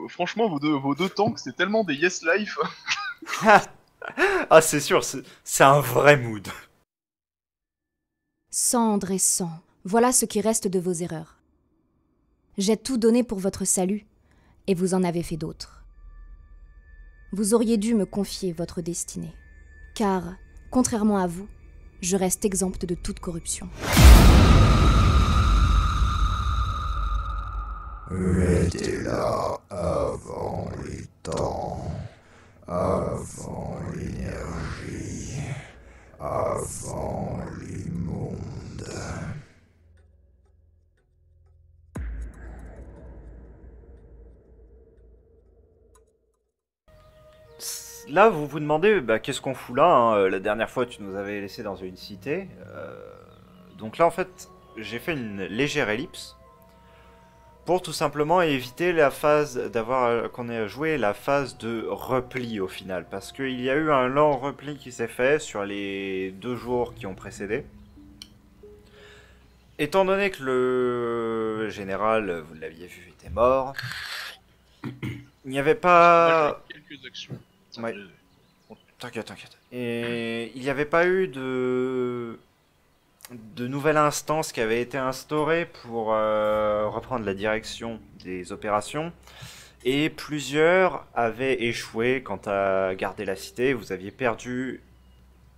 franchement, vos deux tanks, c'est tellement des yes life. Ah, c'est sûr, c'est un vrai mood. Cendre et sang, voilà ce qui reste de vos erreurs. J'ai tout donné pour votre salut, et vous en avez fait d'autres. Vous auriez dû me confier votre destinée, car, contrairement à vous, je reste exempte de toute corruption. J'étais là avant les temps, avant l'énergie, avant les mondes. Là, vous vous demandez, bah, qu'est-ce qu'on fout là, hein. La dernière fois, tu nous avais laissé dans une cité. Donc là, en fait, j'ai fait une légère ellipse pour tout simplement éviter la phase qu'on ait joué la phase de repli au final, parce qu'il y a eu un lent repli qui s'est fait sur les 2 jours qui ont précédé. Étant donné que le général, vous l'aviez vu, était mort, il n'y avait pas... Quelques actions. Ouais. T'inquiète, t'inquiète. Et il n'y avait pas eu de nouvelles instances qui avaient été instaurées pour reprendre la direction des opérations. Et plusieurs avaient échoué quant à garder la cité. Vous aviez perdu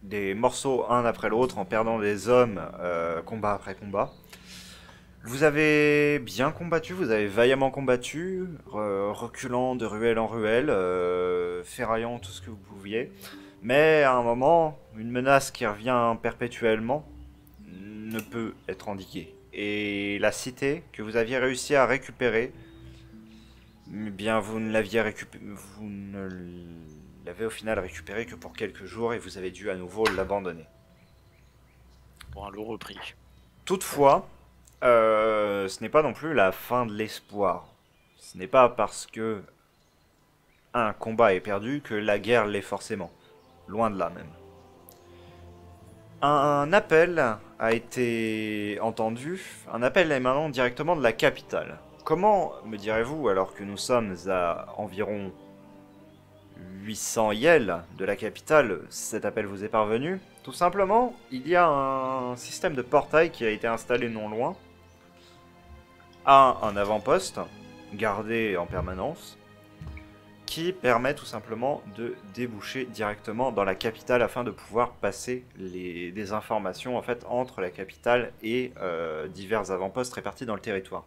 des morceaux un après l'autre en perdant des hommes combat après combat. Vous avez bien combattu, vous avez vaillamment combattu, reculant de ruelle en ruelle, ferraillant tout ce que vous pouviez. Mais à un moment, une menace qui revient perpétuellement ne peut être endiguée. Et la cité que vous aviez réussi à récupérer, eh bien vous ne l'avez au final récupéré que pour quelques jours et vous avez dû à nouveau l'abandonner. Pour un lourd prix. Toutefois, ce n'est pas non plus la fin de l'espoir. Ce n'est pas parce que un combat est perdu que la guerre l'est forcément. Loin de là même. Un appel a été entendu. Un appel émanant directement de la capitale. Comment, me direz-vous, alors que nous sommes à environ 800 yels de la capitale, cet appel vous est parvenu? Tout simplement, il y a un système de portail qui a été installé non loin, à un avant-poste, gardé en permanence, qui permet tout simplement de déboucher directement dans la capitale afin de pouvoir passer des informations en fait entre la capitale et divers avant-postes répartis dans le territoire.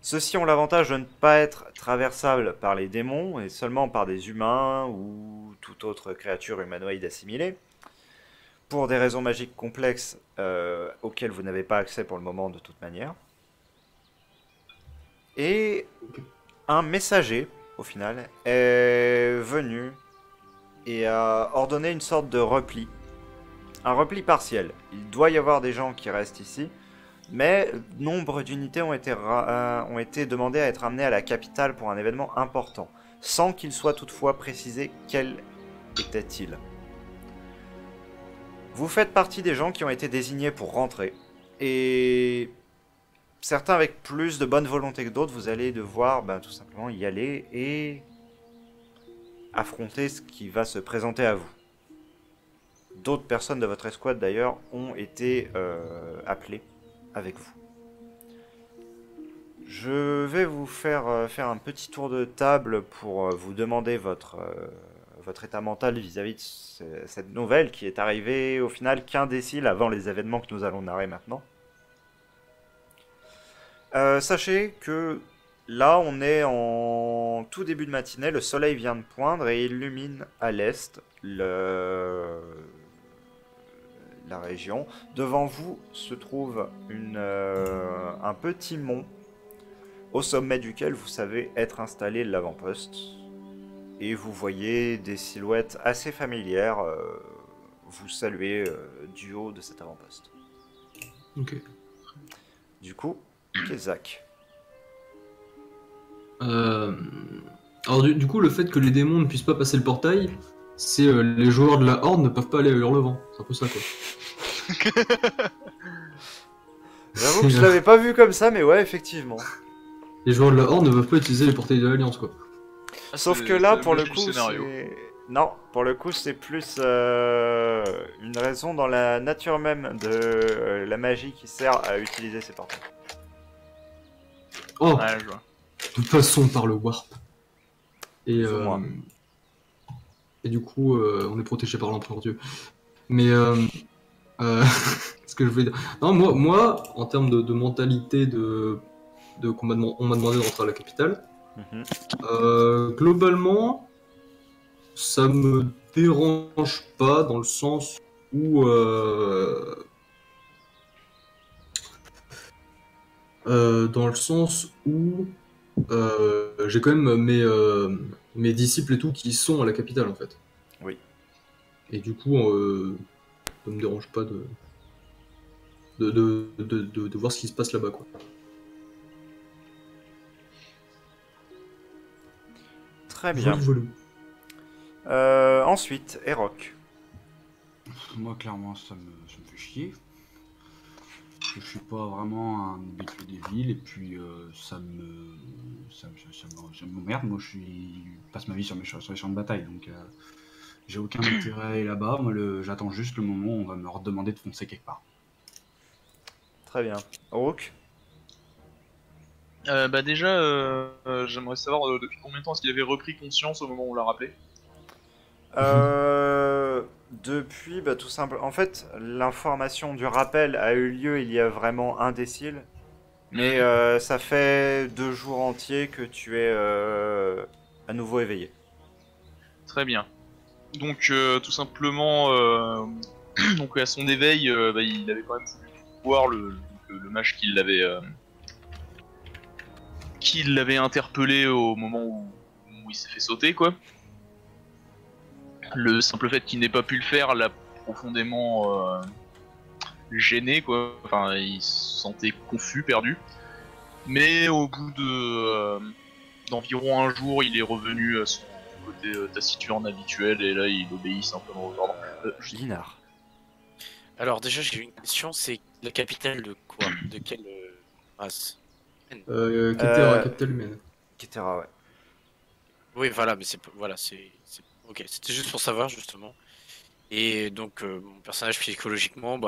Ceux-ci ont l'avantage de ne pas être traversables par les démons et seulement par des humains ou toute autre créature humanoïde assimilée, pour des raisons magiques complexes auxquelles vous n'avez pas accès pour le moment de toute manière. Et un messager, au final, est venu et a ordonné une sorte de repli. Un repli partiel. Il doit y avoir des gens qui restent ici, mais nombre d'unités ont été demandées à être amenées à la capitale pour un événement important, sans qu'il soit toutefois précisé quel était-il. Vous faites partie des gens qui ont été désignés pour rentrer, et certains avec plus de bonne volonté que d'autres, vous allez devoir tout simplement y aller et affronter ce qui va se présenter à vous. D'autres personnes de votre escouade d'ailleurs ont été appelées avec vous. Je vais vous faire un petit tour de table pour vous demander votre état mental vis-à-vis de cette nouvelle qui est arrivée au final qu'un décile avant les événements que nous allons narrer maintenant. Sachez que là on est en tout début de matinée, le soleil vient de poindre et illumine à l'est la région. Devant vous se trouve un petit mont au sommet duquel vous savez être installé l'avant-poste. Et vous voyez des silhouettes assez familières vous saluer du haut de cet avant-poste. Ok. Du coup, Kezak. Alors du coup, le fait que les démons ne puissent pas passer le portail, c'est les joueurs de la Horde ne peuvent pas aller vers le vent. C'est un peu ça, quoi. J'avoue que je l'avais pas vu comme ça, mais ouais, effectivement. Les joueurs de la Horde ne peuvent pas utiliser les portails de l'Alliance, quoi. Sauf que là, pour le coup, c'est... Non, pour le coup, c'est plus une raison dans la nature même de la magie qui sert à utiliser ces portails. Oh, Ouais, je vois. de façon par le warp. Et, Plus ou moins. et du coup, on est protégé par l'Empereur Dieu. Mais ce que je voulais dire. Non, moi, en termes de mentalité on m'a demandé de rentrer à la capitale. Mhm. Globalement, ça me dérange pas dans le sens où j'ai quand même mes disciples et tout qui sont à la capitale en fait. Oui. Et du coup, ça me dérange pas de voir ce qui se passe là-bas, quoi. Très bien. Voilà. Ensuite, Erok. Moi, clairement, ça me fait chier. Je suis pas vraiment un habitué des villes et puis ça m'emmerde. Moi, je passe ma vie sur les champs de bataille, donc j'ai aucun intérêt à aller là-bas. Moi, j'attends juste le moment où on va me redemander de foncer quelque part. Très bien. Rook. Bah déjà, j'aimerais savoir depuis combien de temps est-ce qu'il avait repris conscience au moment où on l'a rappelé. Depuis, tout simplement. En fait, l'information du rappel a eu lieu il y a vraiment un décile. Mais ça fait 2 jours entiers que tu es à nouveau éveillé. Très bien. Donc tout simplement, donc à son éveil, il avait quand même voulu voir le mage qui l'avait interpellé au moment où il s'est fait sauter, quoi. Le simple fait qu'il n'ait pas pu le faire l'a profondément gêné, quoi. Enfin, il se sentait confus, perdu. Mais au bout d'environ un jour, il est revenu à son côté taciturne habituel et là, il obéit simplement aux ordres. Linar. Alors déjà, j'ai une question, c'est la capitale de quoi? De quelle race? Capitale humaine. Kitera, ouais. Oui, voilà, mais ok, c'était juste pour savoir justement. Et donc mon personnage psychologiquement,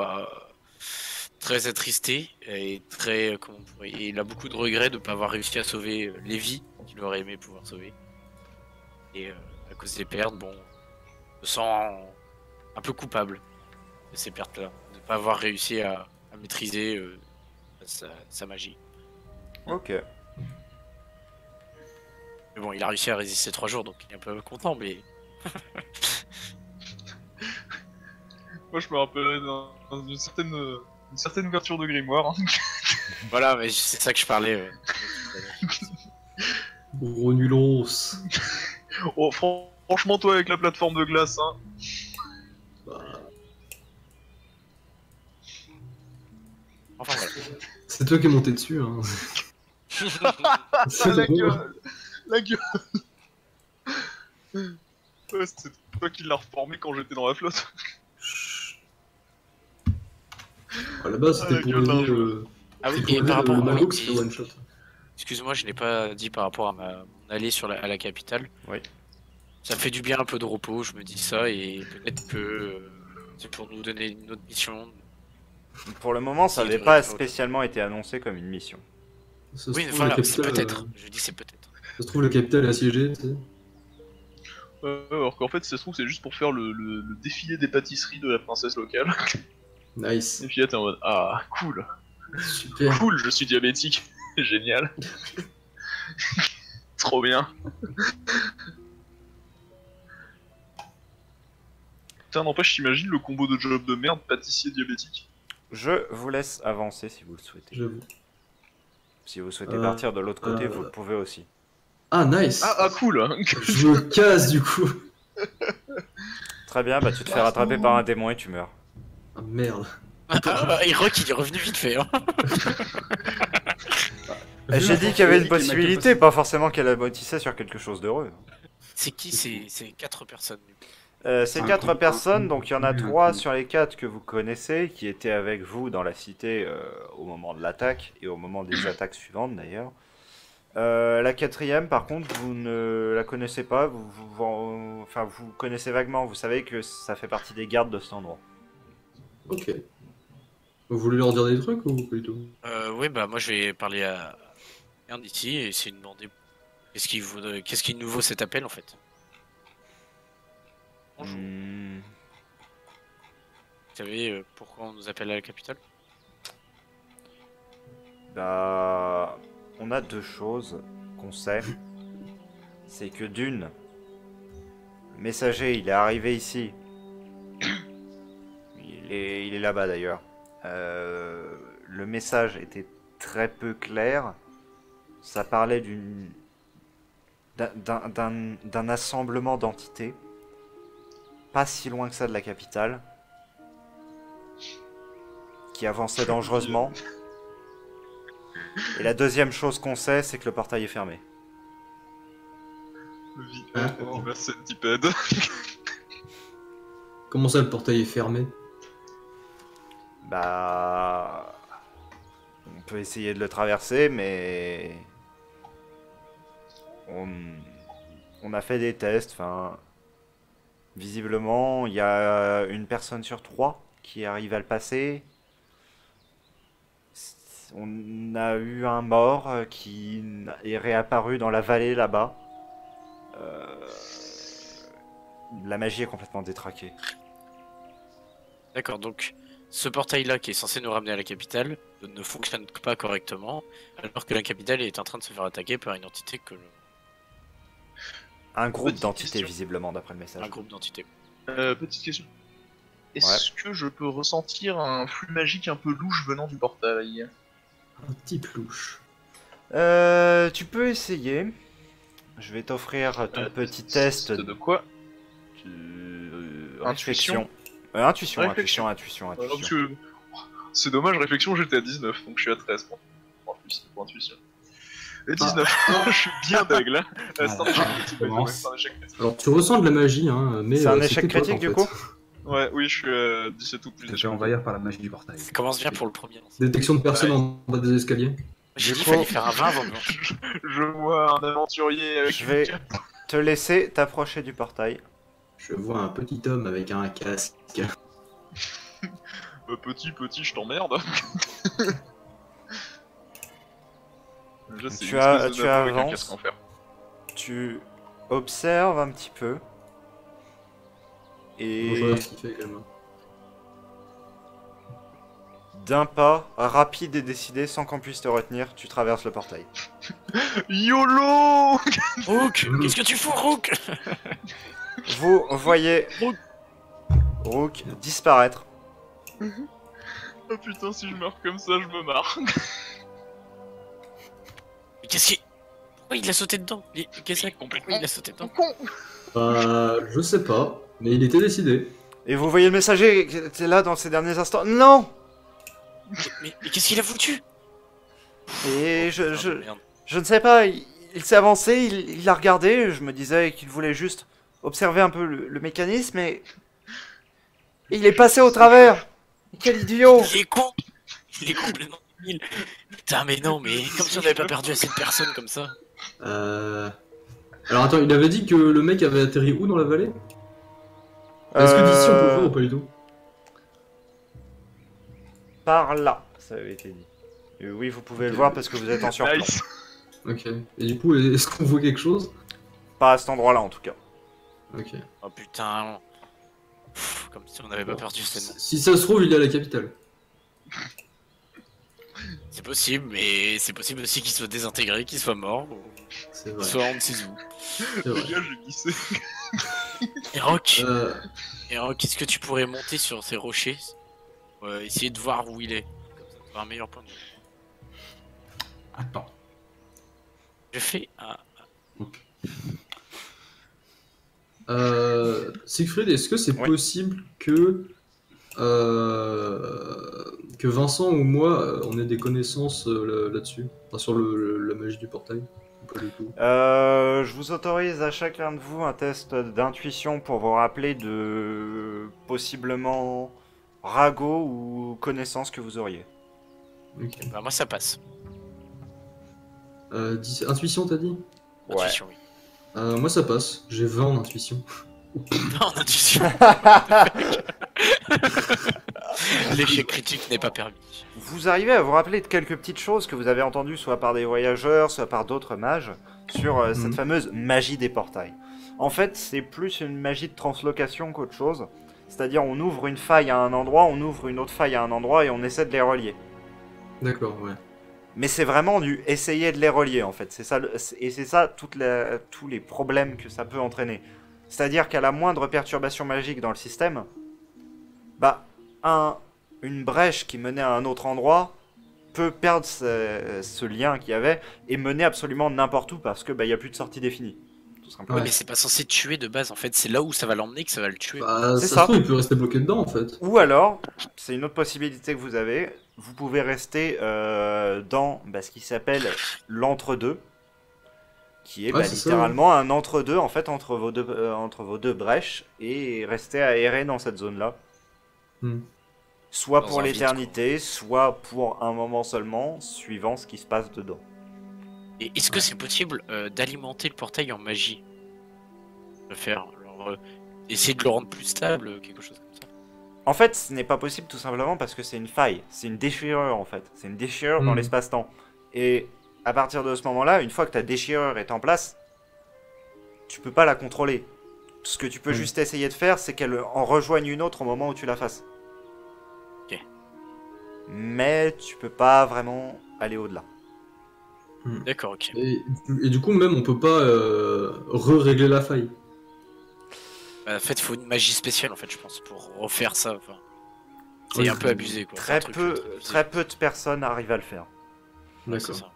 très attristé et très et il a beaucoup de regrets de ne pas avoir réussi à sauver les vies qu'il aurait aimé pouvoir sauver. Et à cause des pertes, je me sens un peu coupable de ces pertes-là, de ne pas avoir réussi à maîtriser sa magie. Ok. Mais bon, il a réussi à résister 3 jours, donc il est un peu content, mais... Moi, je me rappelle d'une certaine ouverture de grimoire. Hein. Voilà, mais c'est ça que je parlais. Gros nulos. Oh, franchement, toi, avec la plateforme de glace, hein. Enfin, voilà. C'est toi qui es monté dessus, hein. C'est La drôle. gueule. La gueule. Ouais, c'est toi qui l'as reformé quand j'étais dans la flotte. À la base, c'était la pour gueule d'un aider jeu. Ah oui, c'était pour et aider par rapport le à mago qui se fait one shot. Excuse-moi, je n'ai pas dit par rapport à mon allée à la capitale. Oui. Ça me fait du bien un peu de repos, je me dis ça, et peut-être que c'est pour nous donner une autre mission. Pour le moment, ça Si, n'avait de- pas de- spécialement été annoncé comme une mission. Ça se Oui, trouve, voilà, la c'est capitale, peut-être. Je dis c'est peut-être. ça se trouve, la capitale est assiégée, tu sais. Alors qu'en fait, si ça se trouve, c'est juste pour faire le défilé des pâtisseries de la princesse locale. Nice. Et puis là, t'es en mode ah, cool, Super. cool, je suis diabétique, génial. Trop bien. Putain, n'empêche, t'imagines le combo de job de merde, pâtissier diabétique. Je vous laisse avancer si vous le souhaitez. J'avoue. Si vous souhaitez partir de l'autre côté, vous euh, le pouvez aussi. Ah, nice. Ah, cool. Je me casse du coup. Très bien, tu te fais rattraper par un démon et tu meurs. Ah merde. Rock, il est revenu vite fait. Hein. J'ai dit qu'il y avait une possibilité, pas forcément qu'elle aboutissait sur quelque chose d'heureux. C'est qui c'est 4 personnes. Du coup. C'est Un 4 con- personnes, donc il y en a un 3 con. sur les 4 que vous connaissez, qui étaient avec vous dans la cité au moment de l'attaque, et au moment des attaques suivantes d'ailleurs. La quatrième, par contre, vous ne la connaissez pas. Enfin, vous connaissez vaguement. Vous savez que ça fait partie des gardes de cet endroit. Ok. Vous voulez leur dire des trucs ou pas du tout? Oui, bah moi je vais parler à un d'ici et essayer de demander qu'est-ce qui nous vaut cet appel en fait. Bonjour. Hmm, Vous savez pourquoi on nous appelle à la capitale? Bah, on a deux choses qu'on sait. C'est que d'une, le messager, il est arrivé ici. Il est là-bas d'ailleurs. Le message était très peu clair. Ça parlait d'un assemblement d'entités. Pas si loin que ça de la capitale. Qui avançait dangereusement. Et la deuxième chose qu'on sait, c'est que le portail est fermé. Centipede. Comment ça, le portail est fermé? Bah... On peut essayer de le traverser, mais... On a fait des tests, enfin... Visiblement, il y a une personne sur 3 qui arrive à le passer. On a eu un mort qui est réapparu dans la vallée là-bas. La magie est complètement détraquée. D'accord, donc ce portail-là qui est censé nous ramener à la capitale ne fonctionne pas correctement, alors que la capitale est en train de se faire attaquer par une entité Un groupe Petite d'entités, question. visiblement, d'après le message. un groupe d'entités. Petite question. Est-ce que je peux ressentir un flux magique un peu louche venant du portail? Un type louche. Tu peux essayer. Je vais t'offrir ton petit test de quoi? de Intuition. Intuition, Réflexion. intuition. Parce que c'est dommage, réflexion, j'étais à 19, donc je suis à 13 pour intuition. Et 19, je suis bien deg là. C'est un échec critique, by the way, c'est un échec critique. Alors, tu ressens de la magie, hein, mais. C'est un c'était échec toi, critique en du fait. coup. Ouais, oui, je suis à 17 ou plus. Tu te fais envahir par la magie du portail. Ça commence bien pour le premier. Détection de personnes en bas des escaliers. J'ai dit Du qu'il fallait coup- faire un 20 avant de Je vois un aventurier avec Je vais te laisser t'approcher du portail. Je vois un petit homme avec un casque. Petit, je t'emmerde. Déjà, c'est Tu une as- espèce de tu nappe avec un avances. casque en fer. Tu observes un petit peu. Je Et regarde ce qu'il fait également. d'un pas rapide et décidé, sans qu'on puisse te retenir, tu traverses le portail. YOLO. Rook, qu'est-ce que tu fous, Rook? Vous voyez Rook disparaître. Oh putain, si je meurs comme ça, je me marre. Mais qu'est-ce qui... Pourquoi il a sauté dedans? Qu'est-ce que pourquoi il a sauté dedans? Je sais pas, mais il était décidé. Et vous voyez le messager qui était là dans ces derniers instants. Non. Mais qu'est-ce qu'il a foutu? Et Merde. je ne sais pas, il s'est avancé, il a regardé, je me disais qu'il voulait juste observer un peu le mécanisme et il est passé au travers. Quel idiot. Il est con. Il est complètement débile. Putain, mais non, mais comme si on n'avait pas perdu assez de personnes comme ça. Alors attends, il avait dit que le mec avait atterri où dans la vallée? Est-ce que d'ici on peut le voir ou pas du tout? Par là, ça avait été dit. Et oui, vous pouvez le voir parce que vous êtes en surplomb. Nice. Ok. Et du coup, est-ce qu'on voit quelque chose? Pas à cet endroit-là en tout cas. Ok. Oh putain. Pff, comme si on n'avait pas perdu cette annonce. Si ça se trouve, il est à la capitale. C'est possible, mais c'est possible aussi qu'il soit désintégré, qu'il soit mort, ou C'est qu'il vrai. soit on ne sait où. C'est Les vrai. gars, j'ai glissé. Et Rock, Euh, est-ce que tu pourrais monter sur ces rochers? Essayer de voir où il est. Comme ça, tu auras un meilleur point de vue. Attends. Je fais un... Siegfried, est-ce que c'est Oui. possible que Vincent ou moi, on ait des connaissances là-dessus, enfin, sur la magie du portail? Ou pas du tout. Je vous autorise à chacun de vous un test d'intuition pour vous rappeler de possiblement ragots ou connaissances que vous auriez. Ok. Bah moi ça passe. Intuition, t'as dit? Ouais. Intuition, oui. Moi, ça passe. J'ai 20 en intuition. Non, en intuition. L'échec critique n'est pas permis. Vous arrivez à vous rappeler de quelques petites choses que vous avez entendues soit par des voyageurs, soit par d'autres mages, sur cette fameuse magie des portails. En fait, c'est plus une magie de translocation qu'autre chose. C'est-à-dire, on ouvre une faille à un endroit, on ouvre une autre faille à un endroit et on essaie de les relier. D'accord, ouais. Mais c'est vraiment du essayer de les relier, en fait. C'est ça, et c'est ça tous les problèmes que ça peut entraîner. C'est-à-dire qu'à la moindre perturbation magique dans le système, bah, une brèche qui menait à un autre endroit peut perdre ce lien qu'il y avait et mener absolument n'importe où parce que bah, y a plus de sortie définie. Tout simplement. Ouais, mais c'est pas censé tuer de base en fait, c'est là où ça va l'emmener que ça va le tuer. Bah, C'est ça ça. se trouve, il peut rester bloqué dedans en fait. Ou alors, c'est une autre possibilité que vous avez, vous pouvez rester dans ce qui s'appelle l'entre-deux, qui est Ouais, c'est ça, littéralement un entre-deux en fait entre vos deux brèches et rester aéré dans cette zone-là. Hmm. Soit Dans pour un vide, l'éternité, soit pour un moment seulement, suivant ce qui se passe dedans. Et est-ce que c'est possible d'alimenter le portail en magie? De faire, genre, essayer de le rendre plus stable, quelque chose comme ça. En fait, ce n'est pas possible tout simplement parce que c'est une faille, c'est une déchirure en fait, c'est une déchirure dans l'espace-temps. Et à partir de ce moment-là, une fois que ta déchirure est en place, tu peux pas la contrôler. Ce que tu peux juste essayer de faire, c'est qu'elle en rejoigne une autre au moment où tu la fasses. Ok. Mais tu peux pas vraiment aller au-delà. D'accord, ok. Et du coup, même, on peut pas régler la faille. Bah, en fait, il faut une magie spéciale en fait, je pense, pour refaire ça. Enfin, c'est Oui, un peu abusé quoi. Très peu de personnes arrivent à le faire. Ouais, c'est D'accord. ça.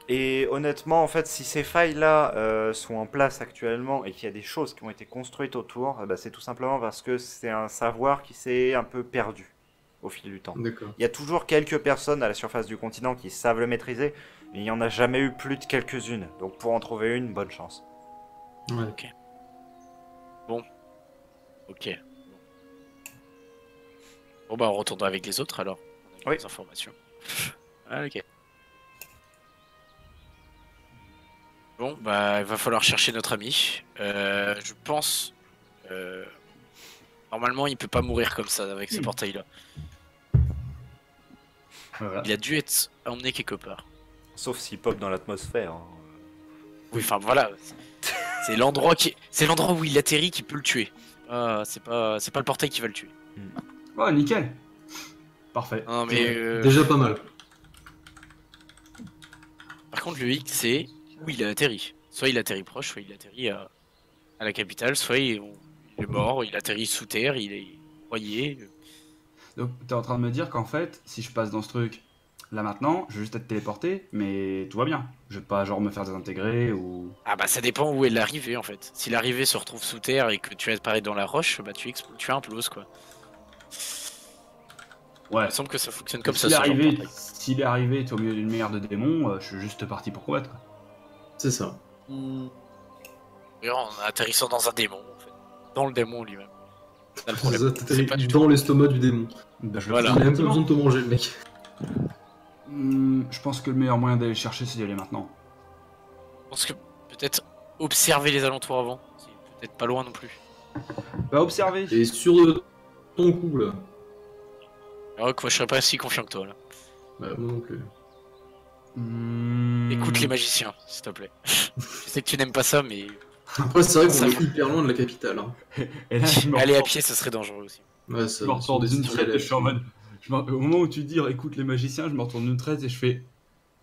Et honnêtement, en fait, si ces failles-là sont en place actuellement et qu'il y a des choses qui ont été construites autour, bah, c'est tout simplement parce que c'est un savoir qui s'est un peu perdu au fil du temps. D'accord. Il y a toujours quelques personnes à la surface du continent qui savent le maîtriser, mais il n'y en a jamais eu plus de quelques-unes. Donc pour en trouver une, bonne chance. Ouais. Ok. Bon bah on retournera avec les autres alors. On a Oui. les informations. Ah, ok. Bon bah il va falloir chercher notre ami. Je pense. Normalement il peut pas mourir comme ça avec ces portails là. Voilà. Il a dû être emmené quelque part. Sauf s'il pop dans l'atmosphère. Hein. Oui enfin voilà. C'est l'endroit où il atterrit qui peut le tuer. C'est pas le portail qui va le tuer. Oh, nickel. Parfait. Non mais Déjà pas mal. par contre le hic c'est où il a atterri. Soit il atterrit proche, soit il atterrit à la capitale, soit il est mort, il atterrit sous terre, il est noyé. Donc, t'es en train de me dire qu'en fait, si je passe dans ce truc là maintenant, je vais juste être téléporté, mais tout va bien. Je vais pas genre me faire désintégrer ou. Ah bah ça dépend où est l'arrivée en fait. Si l'arrivée se retrouve sous terre et que tu apparais dans la roche, bah tu imploses quoi. Ouais. Il me semble que ça fonctionne comme ça. S'il est ce genre de arrivé, portail. s'il est arrivé, t'es au milieu d'une mer de démons, je suis juste parti pour combattre. Quoi. C'est ça. Et en atterrissant dans un démon en fait. Dans le démon lui-même. C'est ça le problème. Ça, C'est pas du tout. dans l'estomac du démon. Bah, je Voilà. Il a même pas besoin de te manger, le mec. Je pense que le meilleur moyen d'aller le chercher, c'est d'y aller maintenant. Je pense que peut-être observer les alentours avant. C'est peut-être pas loin non plus. Bah, observer. Et sur ton coup, là. Alors que moi je serais pas si confiant que toi là. Bah, moi non plus. Écoute les magiciens, s'il te plaît. Je sais que tu n'aimes pas ça, mais Après, c'est vrai qu'on Ça est va. hyper loin de la capitale. Hein. Et là, je me aller à ressors- pied ça serait dangereux aussi. Ouais, ça, Je me retourne d'une sur des traite et je styles suis en mode. Au moment où tu dis écoute les magiciens, je me retourne d'une traite et je fais.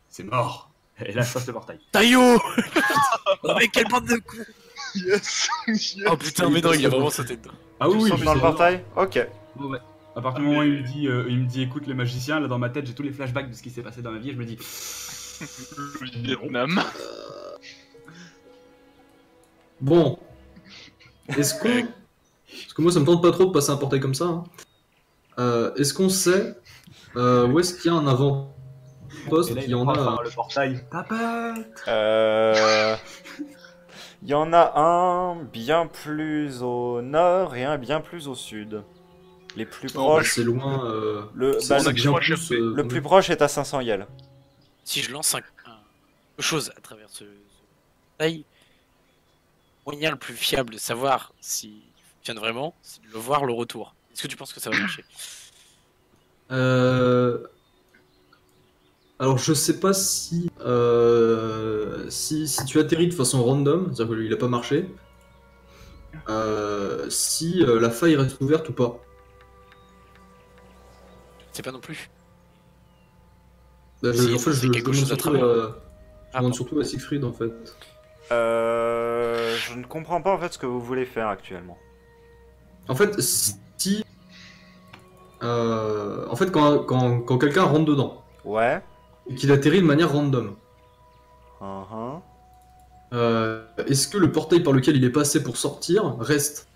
C'est mort. Et là, je passe le portail. Taillot. Oh mais quelle bande de coups. Yes. Oh putain mais non il a vraiment sauté dedans. Ah oui, Tu oui, sautes je dans le sais. portail? Ok. Ouais. À partir du moment où il me dit écoute les magiciens, là dans ma tête j'ai tous les flashbacks de ce qui s'est passé dans ma vie et je me dis Le Vietnam. Bon. Est-ce qu'on... Parce que moi, ça me tente pas trop de passer un portail comme ça. Hein. Est-ce qu'on sait où est-ce qu'il y a un avant-poste et là, qui en a... le portail. Tapette. Il y en a un bien plus au nord et un bien plus au sud. Les plus Oh, proches, C'est loin... le, c'est bah, on a le, que bien trois plus, HP. le plus proche est à 500 yel. Si je lance un chose à travers ce portail, le moyen le plus fiable de savoir s'il fonctionne vraiment, c'est de le voir le retour. Est-ce que tu penses que ça va marcher? Alors je sais pas si, si tu atterris de façon random, c'est-à-dire qu'il a pas marché, si la faille reste ouverte ou pas. C'est pas non plus. Bah, Si, en fait, c'est je quelque demande chose à surtout, travers. je demande surtout à Siegfried en fait. Je ne comprends pas en fait ce que vous voulez faire actuellement. En fait, si... en fait, quand quelqu'un rentre dedans, Ouais. et qu'il atterrit de manière random, Uh-huh. est-ce que le portail par lequel il est passé pour sortir reste?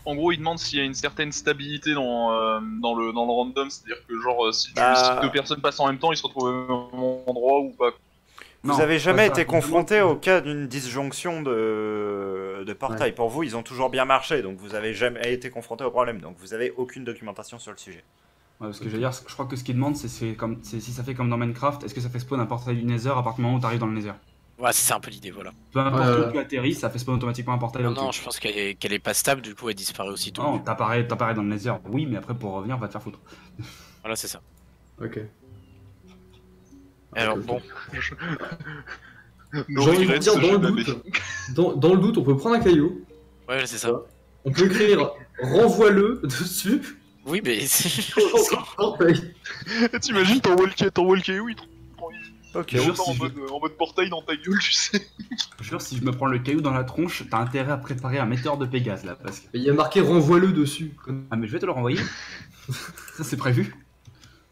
En gros, il demande s'il y a une certaine stabilité dans le random, c'est-à-dire que genre si Bah. deux personnes passent en même temps, ils se retrouvent au même endroit ou pas. Vous Non, avez jamais pas ça. été confronté au cas d'une disjonction de portail. Pour vous, ils ont toujours bien marché, donc vous avez jamais été confronté au problème. Donc vous avez aucune documentation sur le sujet. Ouais, ce que je veux dire, je crois que ce qu'il demande, c'est si ça fait comme dans Minecraft, est-ce que ça fait spawn un portail du Nether à partir du moment où t'arrives dans le Nether? Ouais, c'est un peu l'idée, voilà. Peu importe où tu atterris, ça fait spawn automatiquement un portail Non, au-dessus. non, je pense qu'elle est pas stable, du coup elle disparaît aussitôt. Non, t'apparais dans le Nether, oui, mais après pour revenir, va te faire foutre. Voilà, c'est ça. Ok. Alors Ok. bon, J'ai envie de dire, dans le doute, on peut prendre un caillou, ouais, c'est ça. on peut écrire renvoie-le dessus. Oui, mais Portail. T'imagines ton walkie où il Ok. Je jure, autant si en mode portail dans ta gueule, tu sais. Je jure, si je me prends le caillou dans la tronche, t'as intérêt à préparer un météore de Pégase là, parce que... Il y a marqué renvoie-le dessus. Ah mais je vais te le renvoyer. Ça c'est prévu.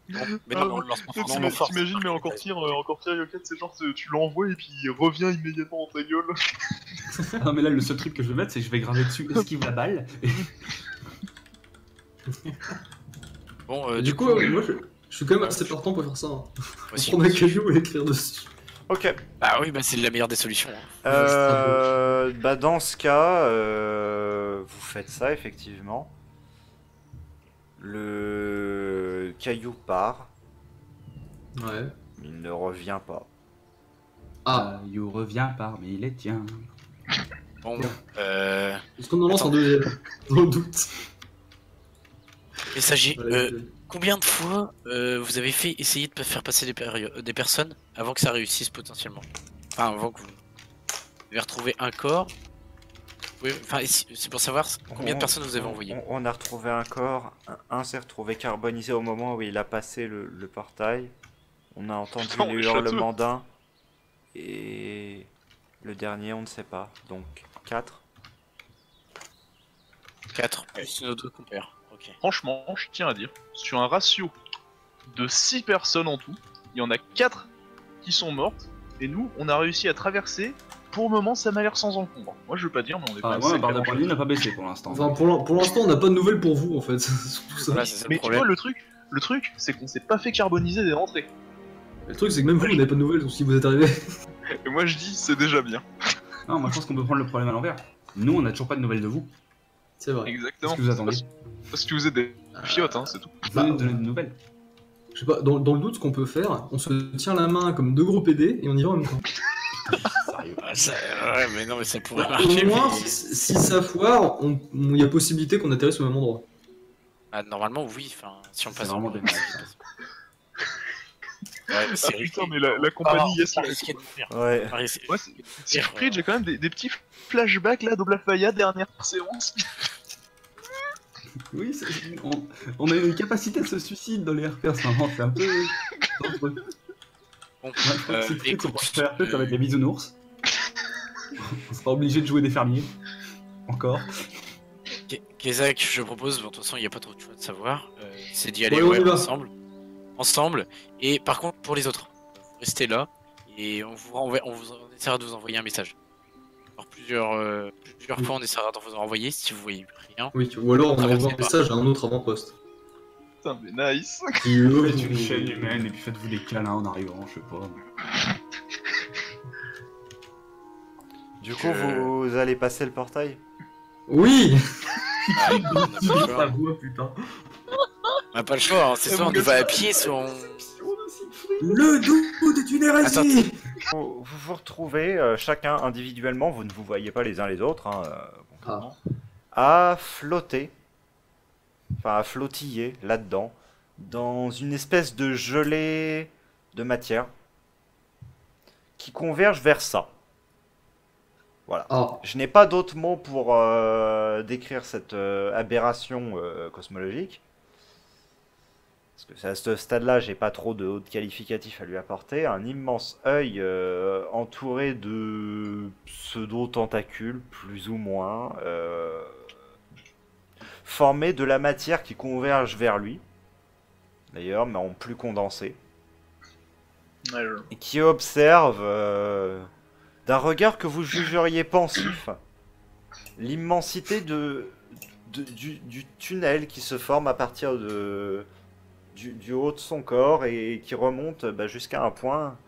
mais non, on le lance pas forcément fort. T'imagines, mais encore pire Yokat, c'est genre tu l'envoies et puis il revient immédiatement dans ta gueule. Non mais là le seul truc que je vais mettre c'est que je vais graver dessus esquive la balle. Et... Bon, Du coup, moi je suis quand même assez partant pour faire ça. Hein. voici. Prendre un caillou et écrire dessus. Ok. Ah oui, bah c'est la meilleure des solutions. Hein. Bah dans ce cas, vous faites ça effectivement. Le caillou part, Ouais. mais il ne revient pas. Ah, You revient parmi les tiens. Bon, est-ce qu'on en lance un deuxième? Dans le doute. messager, Voilà, combien de fois vous avez essayer de faire passer des personnes avant que ça réussisse potentiellement? Enfin, avant que vous devez retrouver un corps. Oui, enfin, c'est pour savoir combien de personnes vous avez envoyé. On a retrouvé un corps, un s'est retrouvé carbonisé au moment où il a passé le portail. On a entendu Putain, les le hurlements d'un. Et le dernier, on ne sait pas. Donc 4. 4 plus nos deux compères. Ok. Franchement, je tiens à dire, sur un ratio de 6 personnes en tout, il y en a 4 qui sont mortes, et nous, on a réussi à traverser. Pour le moment, ça m'a l'air sans encombre. Moi, je veux pas dire, mais on est pas Ah, moi ma barre de clairement points de vie n'a pas baissé pour l'instant. Enfin, pour l'instant, on n'a pas de nouvelles pour vous en fait. C'est surtout ça. Voilà, c'est ça Mais le tu vois, problème. le truc, c'est qu'on s'est pas fait carboniser dès l'entrée. Le truc, c'est que même vous n'avez pas de nouvelles si vous êtes arrivé. Et moi, je dis, c'est déjà bien. Non, moi je pense qu'on peut prendre le problème à l'envers. Nous on n'a toujours pas de nouvelles de vous. C'est vrai. Exactement. Qu'est-ce que vous attendez? Parce que vous êtes des fiottes, hein, c'est tout. Bah, Donnez des nouvelles. Je sais pas, dans le doute, ce qu'on peut faire, on se tient la main comme deux gros PD et on y va en même temps. Sérieux. Ah, ouais, mais non, mais ça pourrait marcher. Au moins, mais- si ça foire, il y a possibilité qu'on atterrisse au même endroit. Ah, normalement, oui. Enfin, si on C'est passe vraiment en des Ouais, mais c'est Ah, putain, risqué. mais la compagnie, yes, c'est risqué de mourir. Ouais. Pas risqué. Ouais, Siegfried, j'ai quand même des petits flashbacks là d'Oblafaya, dernière séance. Oui, on a une capacité de se suicide dans les RP en ce moment, c'est un peu dangereux. Bon, Ouais, je crois que c'est écoute, pour faire RP, ça va être les bisounours. On sera obligé de jouer des fermiers. Encore. Kezak, je propose, bon, de toute façon, il n'y a pas trop de choix de savoir, c'est d'y aller Ouais, on y va. ensemble, et par contre, pour les autres, vous restez là, et on essaiera de vous envoyer un message. Alors, plusieurs fois, on essaiera de vous en envoyer, si vous voyez rien. Oui, ou alors on Traversez envoie un pas. message à un autre avant-poste. Putain, mais nice. Qui, eux, Faites une chaîne humaine et puis faites-vous des câlins en arrivant, je sais pas. Du coup, vous allez passer le portail? Oui. Ouais, on n'a pas le choix. voix, putain. On n'a pas le choix, hein. C'est soit on y va à pied, soit on... Le doute est une hérésie. vous retrouvez chacun individuellement, vous ne vous voyez pas les uns les autres, hein, concrètement, à flotter, enfin à flottiller là-dedans, dans une espèce de gelée de matière qui converge vers ça. Voilà. Ah, Je n'ai pas d'autres mots pour décrire cette aberration cosmologique. Parce que à ce stade-là, j'ai pas trop de haute qualificatif à lui apporter. Un immense œil entouré de pseudo-tentacules, plus ou moins, formé de la matière qui converge vers lui, d'ailleurs, mais en plus condensé, Ouais, et qui observe d'un regard que vous jugeriez pensif l'immensité du tunnel qui se forme à partir du haut de son corps et qui remonte jusqu'à un point,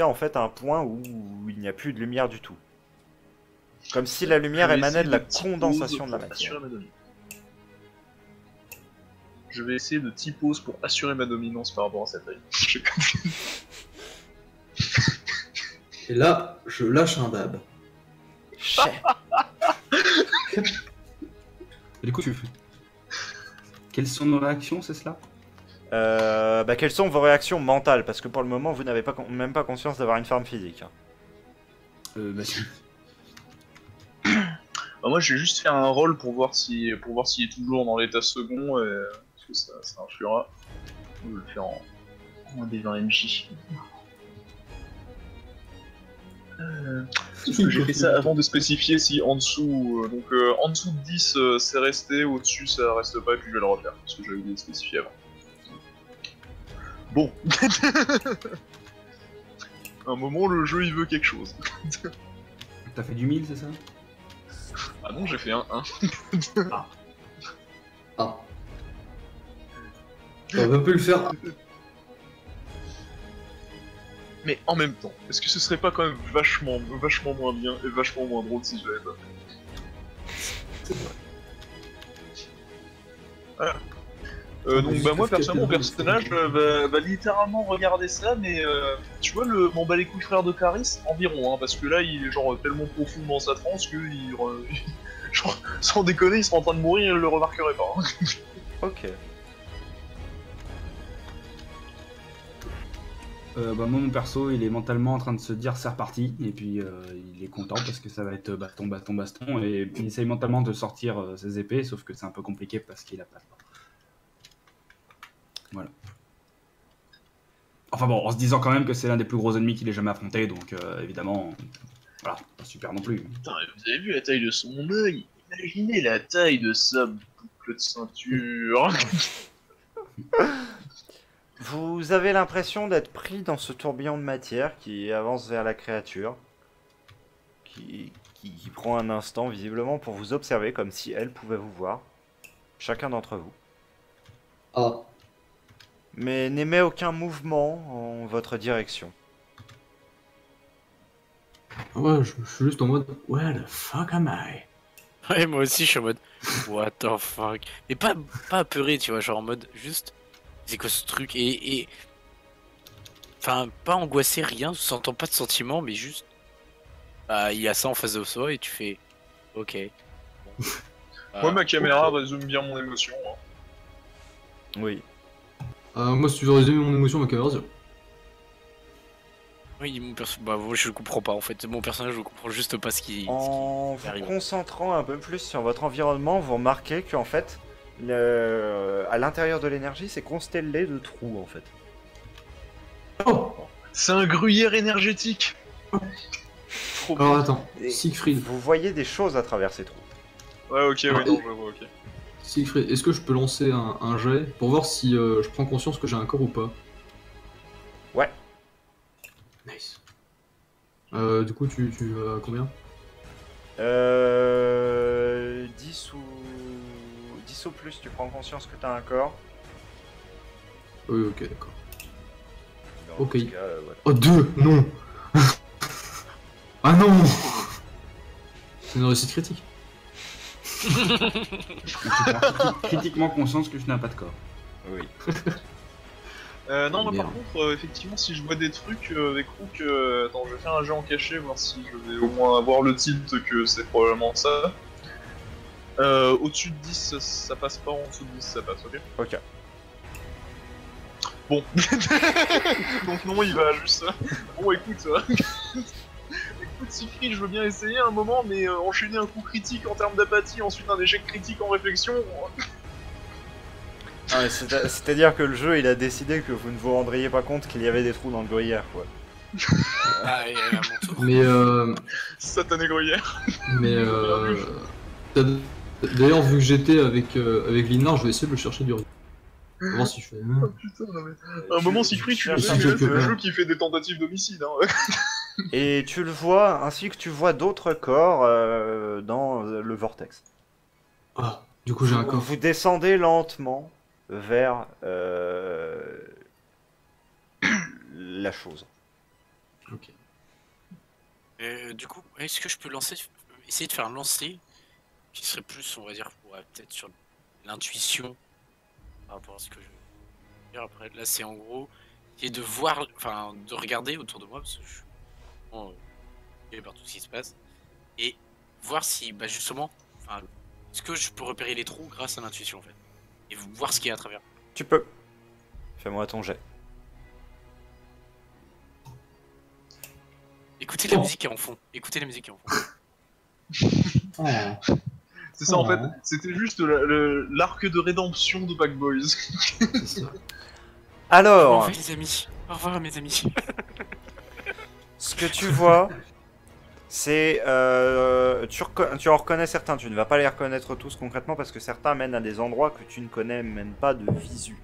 en fait un point où il n'y a plus de lumière du tout. Comme si la lumière émanait de la condensation de la matière. Je vais essayer de typose pour assurer ma dominance par rapport à cette œil. et là, je lâche un dab. Et du coup, quelles sont nos réactions, c'est cela? Quelles sont vos réactions mentales? Parce que pour le moment, vous n'avez pas même pas conscience d'avoir une forme physique. Si. Moi, je vais juste faire un roll pour voir s'il est toujours dans l'état second, parce que ça influera. Je vais le faire en D20 MJ. Sauf que j'ai fait ça avant de spécifier si en dessous, en dessous de 10 c'est resté, au-dessus ça reste pas, et puis je vais le refaire, parce que j'avais oublié de spécifier avant. Bon. À un moment, le jeu il veut quelque chose. T'as fait du 1000, c'est ça? Ah non, j'ai fait un 1. Ah. On va plus le faire. Mais en même temps, est-ce que ce serait pas quand même vachement moins bien et vachement moins drôle si je l'avais pas fait? Voilà. Donc moi personnellement mon personnage va littéralement regarder ça, mais tu vois m'en bat les couilles frère de Caris environ, hein, parce que là il est genre tellement profond dans sa transe que genre, sans déconner il sera en train de mourir et il le remarquerait pas. Hein. Ok. Moi, mon perso, il est mentalement en train de se dire c'est reparti, et puis il est content parce que ça va être baston, et il essaye mentalement de sortir ses épées, sauf que c'est un peu compliqué parce qu'il a pas de temps. Voilà. Enfin bon, en se disant quand même que c'est l'un des plus gros ennemis qu'il ait jamais affronté, donc évidemment, voilà, pas super non plus. Putain, vous avez vu la taille de son œil? Imaginez la taille de sa boucle de ceinture. Vous avez l'impression d'être pris dans ce tourbillon de matière qui avance vers la créature, qui prend un instant visiblement pour vous observer comme si elle pouvait vous voir, chacun d'entre vous. Ah. Mais n'émet aucun mouvement en votre direction. Ouais, je suis juste en mode where the fuck am I? Ouais, moi aussi je suis en mode what the fuck. Mais pas apeuré, tu vois, genre en mode juste c'est quoi ce truc et enfin pas angoissé, rien, sentant pas de sentiments, mais juste il y a ça en face de soi et tu fais ok. Bon. Moi ma caméra résume bien mon émotion. Hein. Oui. Moi, si tu veux résumer mon émotion, ma caméra, c'est... Oui, mon moi, je comprends pas en fait. Mon personnage, je comprends juste pas ce qui En vous arrive. concentrant un peu plus sur votre environnement, vous remarquez qu'en fait, à l'intérieur de l'énergie, c'est constellé de trous en fait. Oh. C'est un gruyère énergétique. Trop bien. Alors attends, Et Siegfried. Vous voyez des choses à travers ces trous. Ouais, ok, oui, non, je vois, ok. Siegfried, est-ce que je peux lancer un jet pour voir si je prends conscience que j'ai un corps ou pas? Ouais. Nice. Du coup, tu as combien? 10 ou plus, tu prends conscience que t'as un corps. Oui, ok, d'accord. Dans Ok. ce cas, voilà. Oh, 2 Non. Ah non. C'est une réussite critique. Donc, tu prends critiquement conscience que je n'ai pas de corps. Oui. Non, moi par Merde. contre, effectivement, si je vois des trucs avec Rook, attends, je vais faire un jeu en cachet, voir si je vais au moins avoir le tilt que c'est probablement ça. Au-dessus de 10, ça passe pas, en dessous de 10, ça passe, ok? Ok. Bon. Donc non, il va juste... Bon, écoute... Écoute, Siegfried, je veux bien essayer un moment, mais enchaîner un coup critique en termes d'apathie, ensuite un échec critique en réflexion... Ah, mais c'est-à-dire que le jeu, il a décidé que vous ne vous rendriez pas compte qu'il y avait des trous dans le gruyère, quoi. Ah, et à mon tour. Satané gruyère. T'as- D'ailleurs, vu que j'étais avec Linar, je vais essayer de le chercher du riz. Voir si je fais. Putain, non, mais... À un moment, Siegfried, tu le cherches sais, un mais là, quelque c'est le part. jeu qui fait des tentatives d'homicide, hein. Et tu le vois, ainsi que tu vois d'autres corps dans le vortex. Ah, du coup, j'ai un coffre. Vous descendez lentement vers la chose. Ok. Du coup, est-ce que je peux essayer de faire un lancer qui serait plus, on va dire, peut-être sur l'intuition par rapport à ce que je veux dire. Après, là, c'est en gros, essayer de voir, enfin, de regarder autour de moi, parce que je suis vraiment par tout ce qui se passe, et voir si, bah, justement, enfin, est-ce que je peux repérer les trous grâce à l'intuition, en fait, et voir ce qu'il y a à travers. Tu peux. Fais-moi ton jet. Écoutez la musique qui est en fond. Écoutez la musique qui est en fond. C'est ça, en fait, c'était juste l'arc de rédemption de Bad Boys. C'est ça. Alors, Au revoir, les amis. Au revoir, mes amis. ce que tu vois, c'est... tu en reconnais certains, tu ne vas pas les reconnaître tous concrètement parce que certains mènent à des endroits que tu ne connais même pas de visu.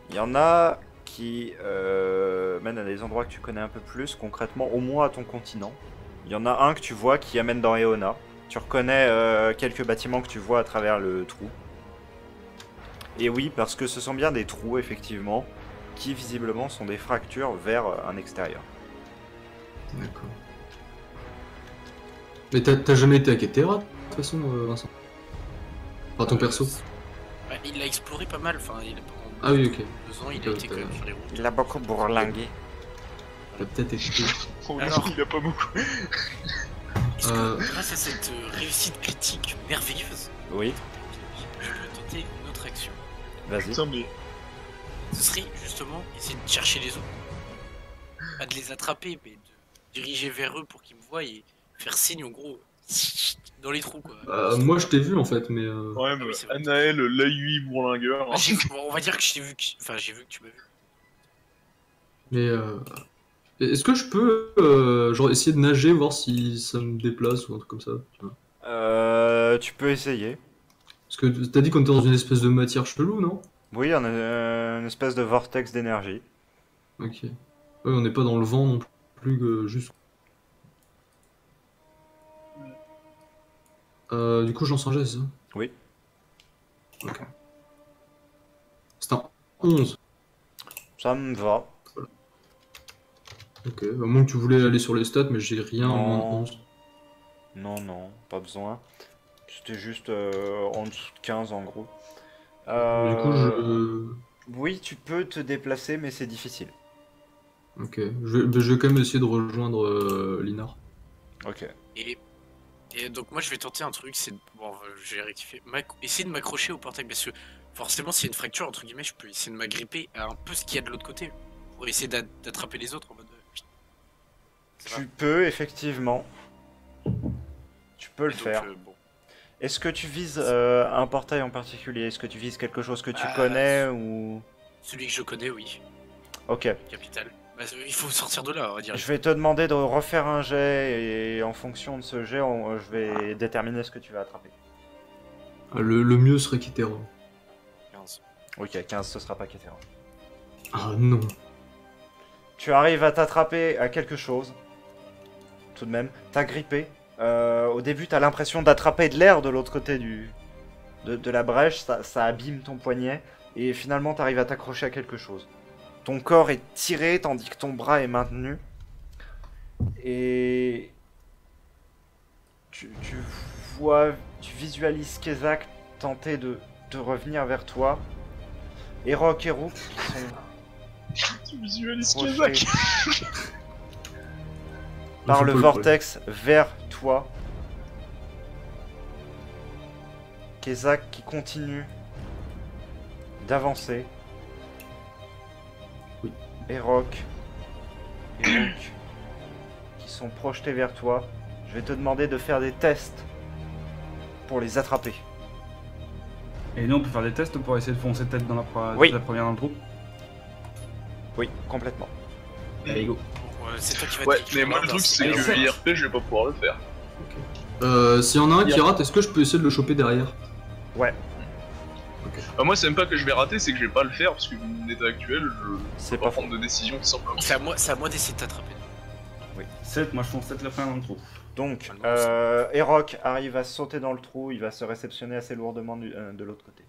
Il y en a qui mènent à des endroits que tu connais un peu plus, concrètement au moins à ton continent. Il y en a un que tu vois qui amène dans Eona. Tu reconnais quelques bâtiments que tu vois à travers le trou. Et oui, parce que ce sont bien des trous, effectivement, qui visiblement sont des fractures vers un extérieur. D'accord. Mais t'as jamais été à Ketera, de toute façon, Vincent? Enfin, ton perso? Bah, il l'a exploré pas mal, enfin, il a Ah oui, ok. 2 ans, il a été quand même sur les routes. Il a beaucoup bourlingué. T'as peut-être été. Oh, Alors. il a pas beaucoup. Est-ce que, grâce à cette réussite critique merveilleuse, Oui, je peux tenter une autre action? vas-y. Putain, mais... Ce serait justement essayer de chercher les autres. Pas de les attraper, mais de diriger vers eux pour qu'ils me voient et faire signe en gros dans les trous quoi. Moi, je t'ai vu en fait, mais. Ouais, Ah mais oui, c'est vrai. Anaël, l'AUI bourlingueur. Bah, bon, on va dire que je t'ai vu, enfin j'ai vu que tu m'as vu. Mais. Est-ce que je peux genre essayer de nager, voir si ça me déplace ou un truc comme ça, tu vois? Tu peux essayer. Parce que t'as dit qu'on était dans une espèce de matière chelou, non? Oui, on a une espèce de vortex d'énergie. Ok. Ouais, on n'est pas dans le vent non plus que juste. Du coup, j'en sens c'est ça? Oui. Ok. C'est un 11. Ça me va. Ok, à moins que tu voulais aller sur les stats, mais j'ai rien en moins de Non. 11. Non, non, pas besoin. C'était juste en dessous de 15 en gros. Du coup, Oui, tu peux te déplacer, mais c'est difficile. Ok, je vais quand même essayer de rejoindre Linar. Ok. Et donc moi je vais tenter un truc, c'est bon, je vais rectifier, essayer de m'accrocher au portail parce que forcément s'il y a une fracture entre guillemets, je peux essayer de m'agripper à un peu ce qu'il y a de l'autre côté pour essayer d'attraper les autres en mode. Tu peux, effectivement. Tu peux le Et donc, faire. bon. Est-ce que tu vises un portail en particulier? Est-ce que tu vises quelque chose que tu connais ou... Celui que je connais, oui. Ok. Capital. Bah, il faut sortir de là, on va dire. Je vais te demander de refaire un jet et en fonction de ce jet, je vais déterminer ce que tu vas attraper. Le mieux serait Kitera. 15. Ok, 15, ce sera pas Ketera. Ah non. Tu arrives à t'attraper à quelque chose. Tout de même. T'as grippé. Au début, t'as l'impression d'attraper de l'air de l'autre côté de la brèche. Ça abîme ton poignet. Et finalement, t'arrives à t'accrocher à quelque chose. Ton corps est tiré tandis que ton bras est maintenu. Et... Tu visualises Kezak tenter de revenir vers toi. Erok et Rook qui sont Tu visualises projetés Kezak. par Je le peux vortex vers toi. Kezak qui continue d'avancer. Oui. Erok et Rook qui sont projetés vers toi. Je vais te demander de faire des tests pour les attraper. Et nous, on peut faire des tests pour essayer de foncer tête dans Oui. la première dans le trou. Oui, complètement. Allez, go. Bon, c'est toi qui vas Ouais, te mais moi le truc c'est Allez, que sept. l'IRP je vais pas pouvoir le faire. S'il y en a un qui rate, est-ce que je peux essayer de le choper derrière? Ouais, Bah, moi c'est même pas que je vais rater, c'est que je vais pas le faire parce que vu mon état actuel, je c'est peux pas pas faux. prendre de décision tout simplement. C'est à moi d'essayer de t'attraper. 7, moi je fonce 7 la première dans le trou. Donc, Erok arrive à sauter dans le trou, il va se réceptionner assez lourdement de l'autre côté.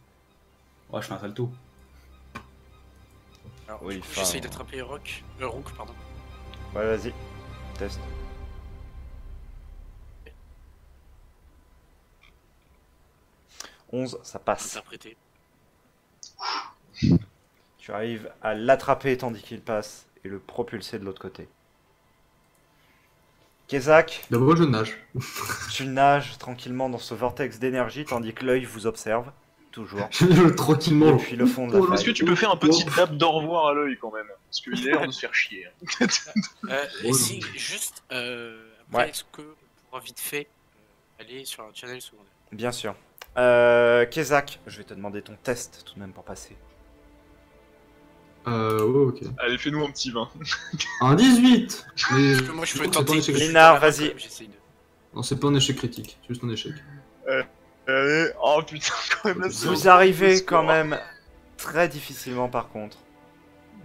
Ouais, je fais un salto. Alors, Oui, du coup, enfin, j'essaye d'attraper Rook, pardon. Ouais, vas-y, test. 11, ça passe. Interpréter. Tu arrives à l'attraper tandis qu'il passe et le propulser de l'autre côté. Kezak, D'abord, je nage. tu nages tranquillement dans ce vortex d'énergie tandis que l'œil vous observe, toujours, Je nage tranquillement. depuis le fond de la Oh, Est-ce que faille. tu peux faire un petit tap d'au revoir à l'œil quand même? Parce qu'il a l'air de se faire chier. Hein. Ouais, Si, juste, après, Ouais. est-ce qu'on pourra vite fait aller sur un channel secondaire? Bien sûr. Kezak, je vais te demander ton test tout de même pour passer. Ouais, ok. Allez, fais-nous un petit 20. Un 18 Mais Parce que moi, je du peux coup, c'est pas un tenter. échec je suis critique. Linar, dans la main, vas-y. quand même, j'essaye de- Non, c'est pas un échec critique, c'est juste un échec. Allez, oh putain, quand même là c'est Vous un arrivez score. quand même très difficilement par contre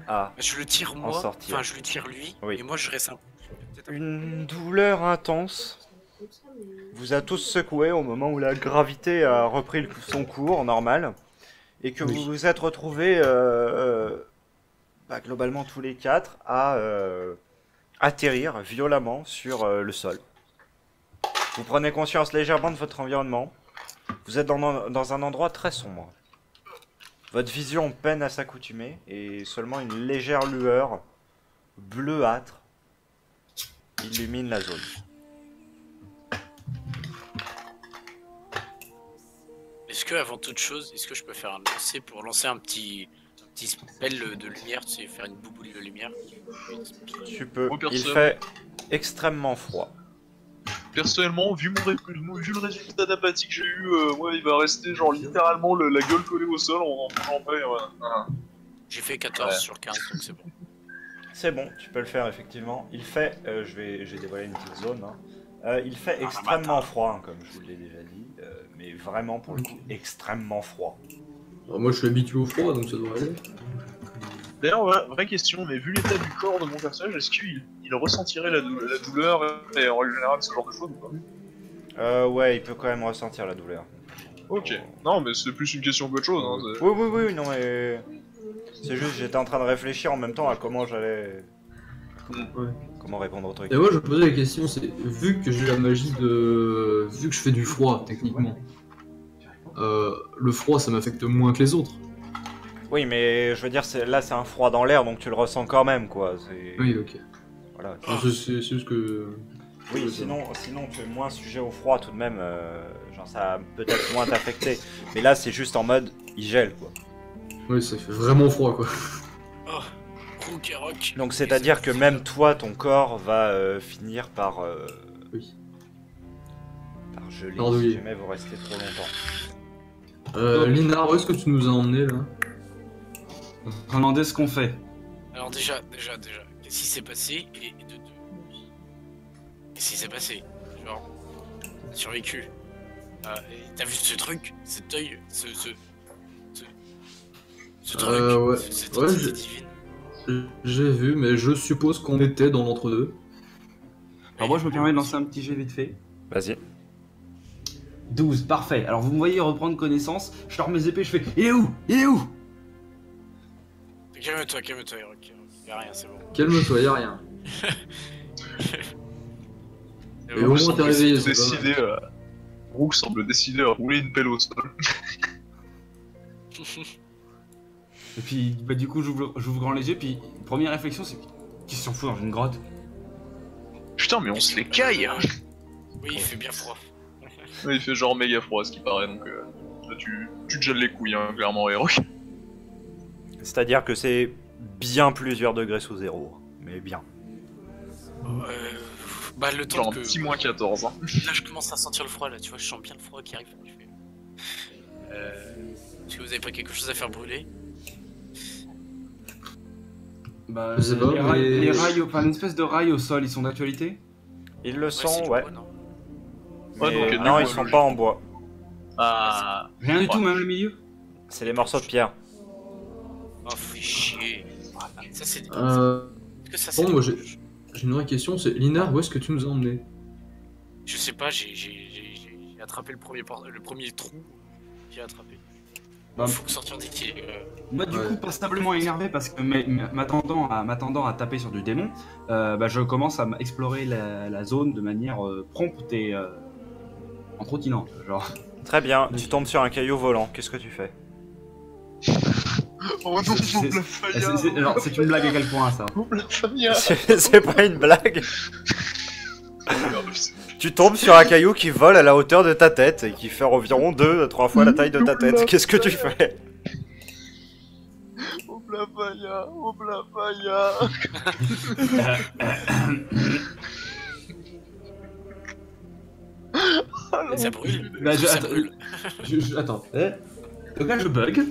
à Je le tire moi, sortir. enfin je le tire lui, Oui. et moi je reste un peut-être un- une douleur intense. Vous a tous secoué au moment où la gravité a repris son cours normal et que Oui. vous vous êtes retrouvés globalement tous les quatre à atterrir violemment sur le sol. Vous prenez conscience légèrement de votre environnement. Vous êtes dans un endroit très sombre. Votre vision peine à s'accoutumer et seulement une légère lueur bleuâtre illumine la zone. Est-ce que avant toute chose, est-ce que je peux faire un lancer pour lancer un petit spell de lumière, tu sais, faire une bouboule de lumière? Tu peux. Moi, Il personne. fait extrêmement froid. Personnellement, vu le résultat d'apathie que j'ai eu, moi il va rester genre littéralement la gueule collée au sol en bougeant pas. Et voilà. Voilà. J'ai fait 14 Ouais. sur 15, donc c'est bon. C'est bon, tu peux le faire effectivement. Il fait. J'ai dévoilé une petite zone. Hein. Il fait extrêmement froid, hein, comme je vous l'ai déjà dit. Mais vraiment, pour le coup, extrêmement froid. Alors, moi, je suis habitué au froid, donc ça devrait aller. D'ailleurs, vraie question, mais vu l'état du corps de mon personnage, est-ce qu'il ressentirait la douleur et en règle générale ce genre de choses ou pas? Ouais, il peut quand même ressentir la douleur. Ok. Non, mais c'est plus une question qu'autre chose. Hein, c'est- Oui, non mais. C'est juste, j'étais en train de réfléchir en même temps à comment j'allais. Ouais. Comment répondre au truc. Et moi, je me posais la question, c'est vu que j'ai la magie de. Vu que je fais du froid, techniquement, le froid ça m'affecte moins que les autres. Oui, mais je veux dire, là c'est un froid dans l'air donc tu le ressens quand même quoi. Oui, ok. Voilà. Non, c'est juste que. Oui, sinon tu es moins sujet au froid tout de même. Genre ça a peut-être moins t'affecter. Mais là c'est juste en mode il gèle quoi. Oui, ça fait vraiment froid quoi. Oh, Rook et Rock. Donc c'est-à-dire que même toi, ton corps va finir par. Oui. Par geler Pardouiller. si jamais vous restez trop longtemps. Linar, où est-ce que tu nous as emmenés là? Demandez ce qu'on fait. Alors déjà, qu'est-ce qui s'est passé et de deux. Qu'est-ce qui s'est passé? Genre, t'as survécu. Et t'as vu ce truc, cet œil, ce truc, Ouais. cette Ouais, entité j'ai- divine. J'ai vu, mais je suppose qu'on était dans l'entre-deux. Alors moi je me permets de lancer un petit jet vite fait. Vas-y. 12, parfait. Alors vous me voyez reprendre connaissance, je sors mes épées, je fais il est où? Il est où? Calme-toi, Rock. Y'a rien, c'est bon. Calme-toi, y'a rien. C'est Et bon. au moins t'es réveillé, c'est pas décidé, Rook semble décider à rouler une pelle au sol. Et puis, bah, du coup, j'ouvre grand les yeux, puis première réflexion, c'est qui s'en fout dans une grotte? Putain, mais on se les caille. Oui, il fait bien froid. Ouais, il fait genre méga froid, ce qui paraît, donc là, tu te gèles les couilles, hein, clairement, héros. C'est-à-dire que c'est bien plusieurs degrés sous zéro, mais bien. Bah, le temps Genre un que. petit moins 14, hein. Là, je commence à sentir le froid, là, tu vois, je sens bien le froid qui arrive. Je fais, est-ce que vous avez pas quelque chose à faire brûler? Bah, Je sais pas, les rails, enfin, l'espèce de rails au sol, ils sont d'actualité? Ils le c'est sont, du ouais. bois, non Mais Ouais, donc, non, du ils coup, sont je- pas en bois. Ah. Rien du Ouais. tout, même le milieu? C'est des morceaux de pierre. Oh, fais chier. Ça, c'est. Euh, Est-ce que ça, c'est. bon, moi j'ai une vraie question, c'est Linar, où est-ce que tu nous as emmenés? Je sais pas, j'ai attrapé le premier trou. J'ai attrapé. Bah, Faut sortir d'ici. Moi, du Ouais. coup, passablement énervé parce que m'attendant à taper sur du démon, bah, je commence à explorer la zone de manière prompte et en trottinant. Genre, Très bien, tu tombes sur un caillou volant, qu'est-ce que tu fais? Oh non, C'est- mon c'est- Blafaya. alors, c'est une blague à quel point ça? Mon Blafaya. C'est pas une blague. Tu tombes sur un caillou qui vole à la hauteur de ta tête et qui fait environ 2 à 3 fois la taille de ta tête. Qu'est-ce que tu fais? Oh Blafaya, oh Blafaya. Ça brûle. Bah, Ça attends, brûle. Attends. Donc là, je bug.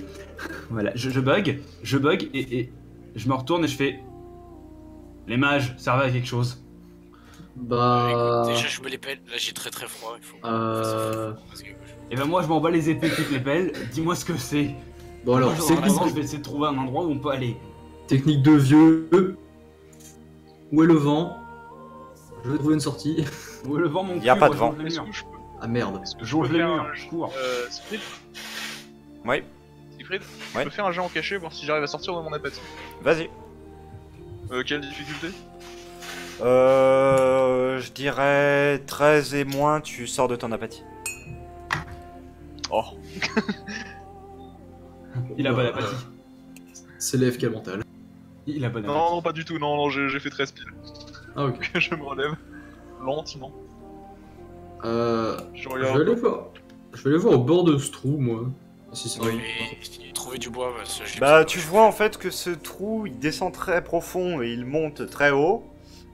Voilà, je bug et je me retourne et je fais. Les mages servaient à quelque chose. Bah. Écoute, déjà, je me les pèle. Là, j'ai très très froid. Il faut. Euh, Parce que- Et ben moi, je m'en bats les épées toutes les pelles. Dis-moi ce que c'est. Bon alors, Moi, en technique, attendant, je vais essayer de trouver un endroit où on peut aller. technique de vieux. Où est le vent? Je vais trouver une sortie. Où est le vent, mon cul? Y a pas de moi, vent. je jongle les Est-ce murs. que je peux, Ah merde. est-ce que je Jongle peux les faire murs, un... je cours. Siegfried, Oui, Siegfried, Ouais. je peux faire un jet en cachet, voir si j'arrive à sortir de mon apathie. vas-y. Quelle difficulté? Je dirais 13 et moins, tu sors de ton apathie. Oh. Il a bonne apathie. C'est l'EFK mental. Il a bonne apathie. Non, non, pas du tout, non, j'ai fait 13 piles. Ah ok. Je me relève. Lentement. Je Je regarde. vais aller voir. Je vais aller voir au bord de ce trou, moi. Si c'est Oui. Et trouver du bois, bah, ça, j'ai Bah, besoin. tu vois en fait que ce trou il descend très profond et il monte très haut.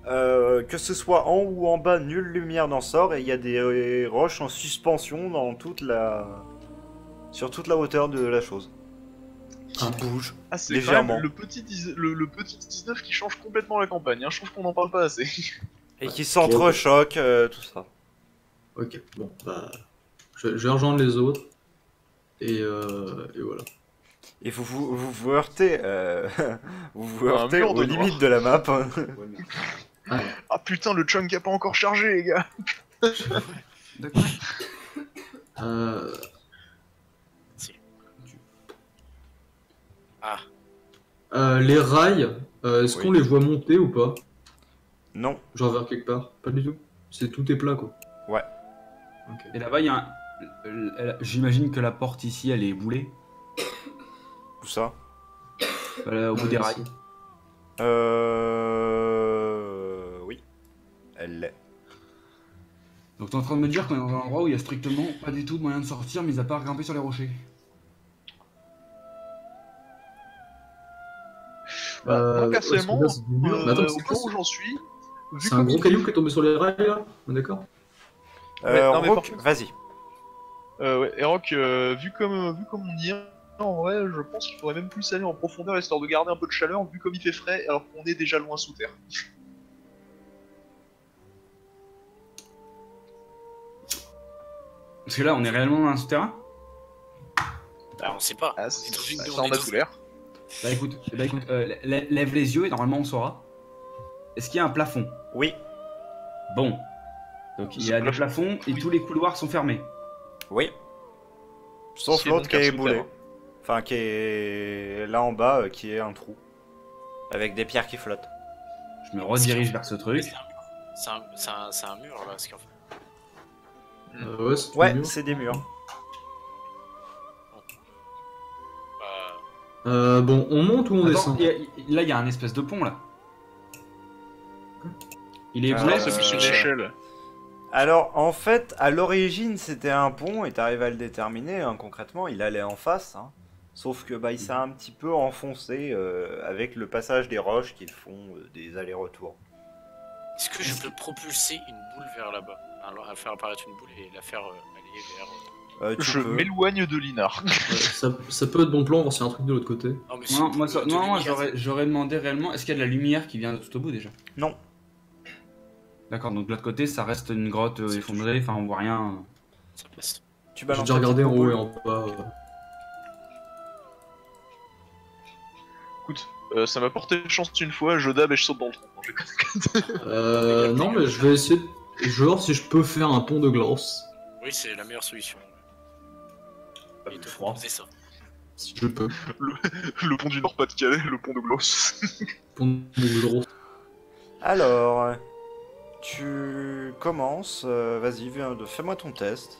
Que ce soit en haut ou en bas, nulle lumière n'en sort et il y a des roches en suspension dans sur toute la hauteur de la chose. Qui Ah. bouge. Ah, c'est Légèrement. quand même le petit 19 qui change complètement la campagne, hein. Je trouve qu'on en parle pas assez. Et qui s'entrechoquent, tout ça. Ok, bon, bah. Je vais rejoindre les autres. Et voilà. Et vous heurtez, vous Un heurtez mur aux de limites noir. de la map. Ah putain, le chunk a pas encore chargé, les gars. De quoi? Les rails, est-ce Oui. qu'on les voit monter ou pas? Non. Genre vers quelque part? Pas du tout. C'est tout est plat quoi. Ouais. Ok. Et là-bas, il y a un. J'imagine que la porte ici, elle est boulée. Où ça? Au bout des rails. ici. Oui. Elle l'est. Donc t'es en train de me dire qu'on est dans un endroit où il y a strictement pas du tout de moyen de sortir, mis à part grimper sur les rochers. Moi, personnellement, est-ce que là, c'est du mur Mais attends, au c'est quoi, point où j'en suis, vu C'est un comme gros il caillou fait- qui est tombé sur les rails là? On est d'accord? Ouais, non, mais Rook, par contre- vas-y. Ouais, Erok, vu comme on y est, en vrai, je pense qu'il faudrait même plus aller en profondeur histoire de garder un peu de chaleur, vu comme il fait frais, alors qu'on est déjà loin sous terre. Parce que là, on est réellement dans un souterrain. Bah, on sait pas. Ah, On est dans une- ça on est en a dans- tout l'air. Bah écoute, lève les yeux et normalement on saura. Est-ce qu'il y a un plafond? Oui. Bon. Donc il y a des plafonds et tous les couloirs sont fermés. Oui. Sauf C'est l'autre donc qui un est boulé. souterrain. Enfin, qui est là en bas, qui est un trou. Avec des pierres qui flottent. Je me redirige vers ce truc. C'est un mur là, ce qu'en fait. Ouais, c'est tout Ouais, mur. c'est des murs. Bah, Bon, on monte ou on Attends, descend? là, il y a un espèce de pont, là. Il est Ah, bleu, C'est plus une échelle. Alors, en fait, à l'origine, c'était un pont et t'arrives à le déterminer. Hein, concrètement, il allait en face. Hein. Sauf que bah, il s'est un petit peu enfoncé avec le passage des roches qui font des allers-retours. Est-ce que je peux propulser une boule vers là-bas? Alors, faire apparaître une boule et la faire aller vers... Tu Je peux. m'éloigne de Linar. Ça peut être bon plan, voir s'il y a un truc de l'autre côté. Non, mais Non, moi, de non, moi lumière, j'aurais demandé réellement, est-ce qu'il y a de la lumière qui vient de tout au bout déjà? Non. D'accord, donc de l'autre côté, ça reste une grotte effondrée, enfin on voit rien. ça passe. Tu J'ai balances déjà un regardé petit en haut peu. et en bas. Écoute, ça m'a porté chance une fois, je dab et je saute dans le trou. Non, mais je vais essayer. Je vais voir si je peux faire un pont de glace. Oui, c'est la meilleure solution. Il te froid. proposait ça. Si je peux. Le pont du Nord-Pas-de-Calais, le pont de Gloss. Pont de glace. Alors, tu commences. Vas-y, fais-moi ton test.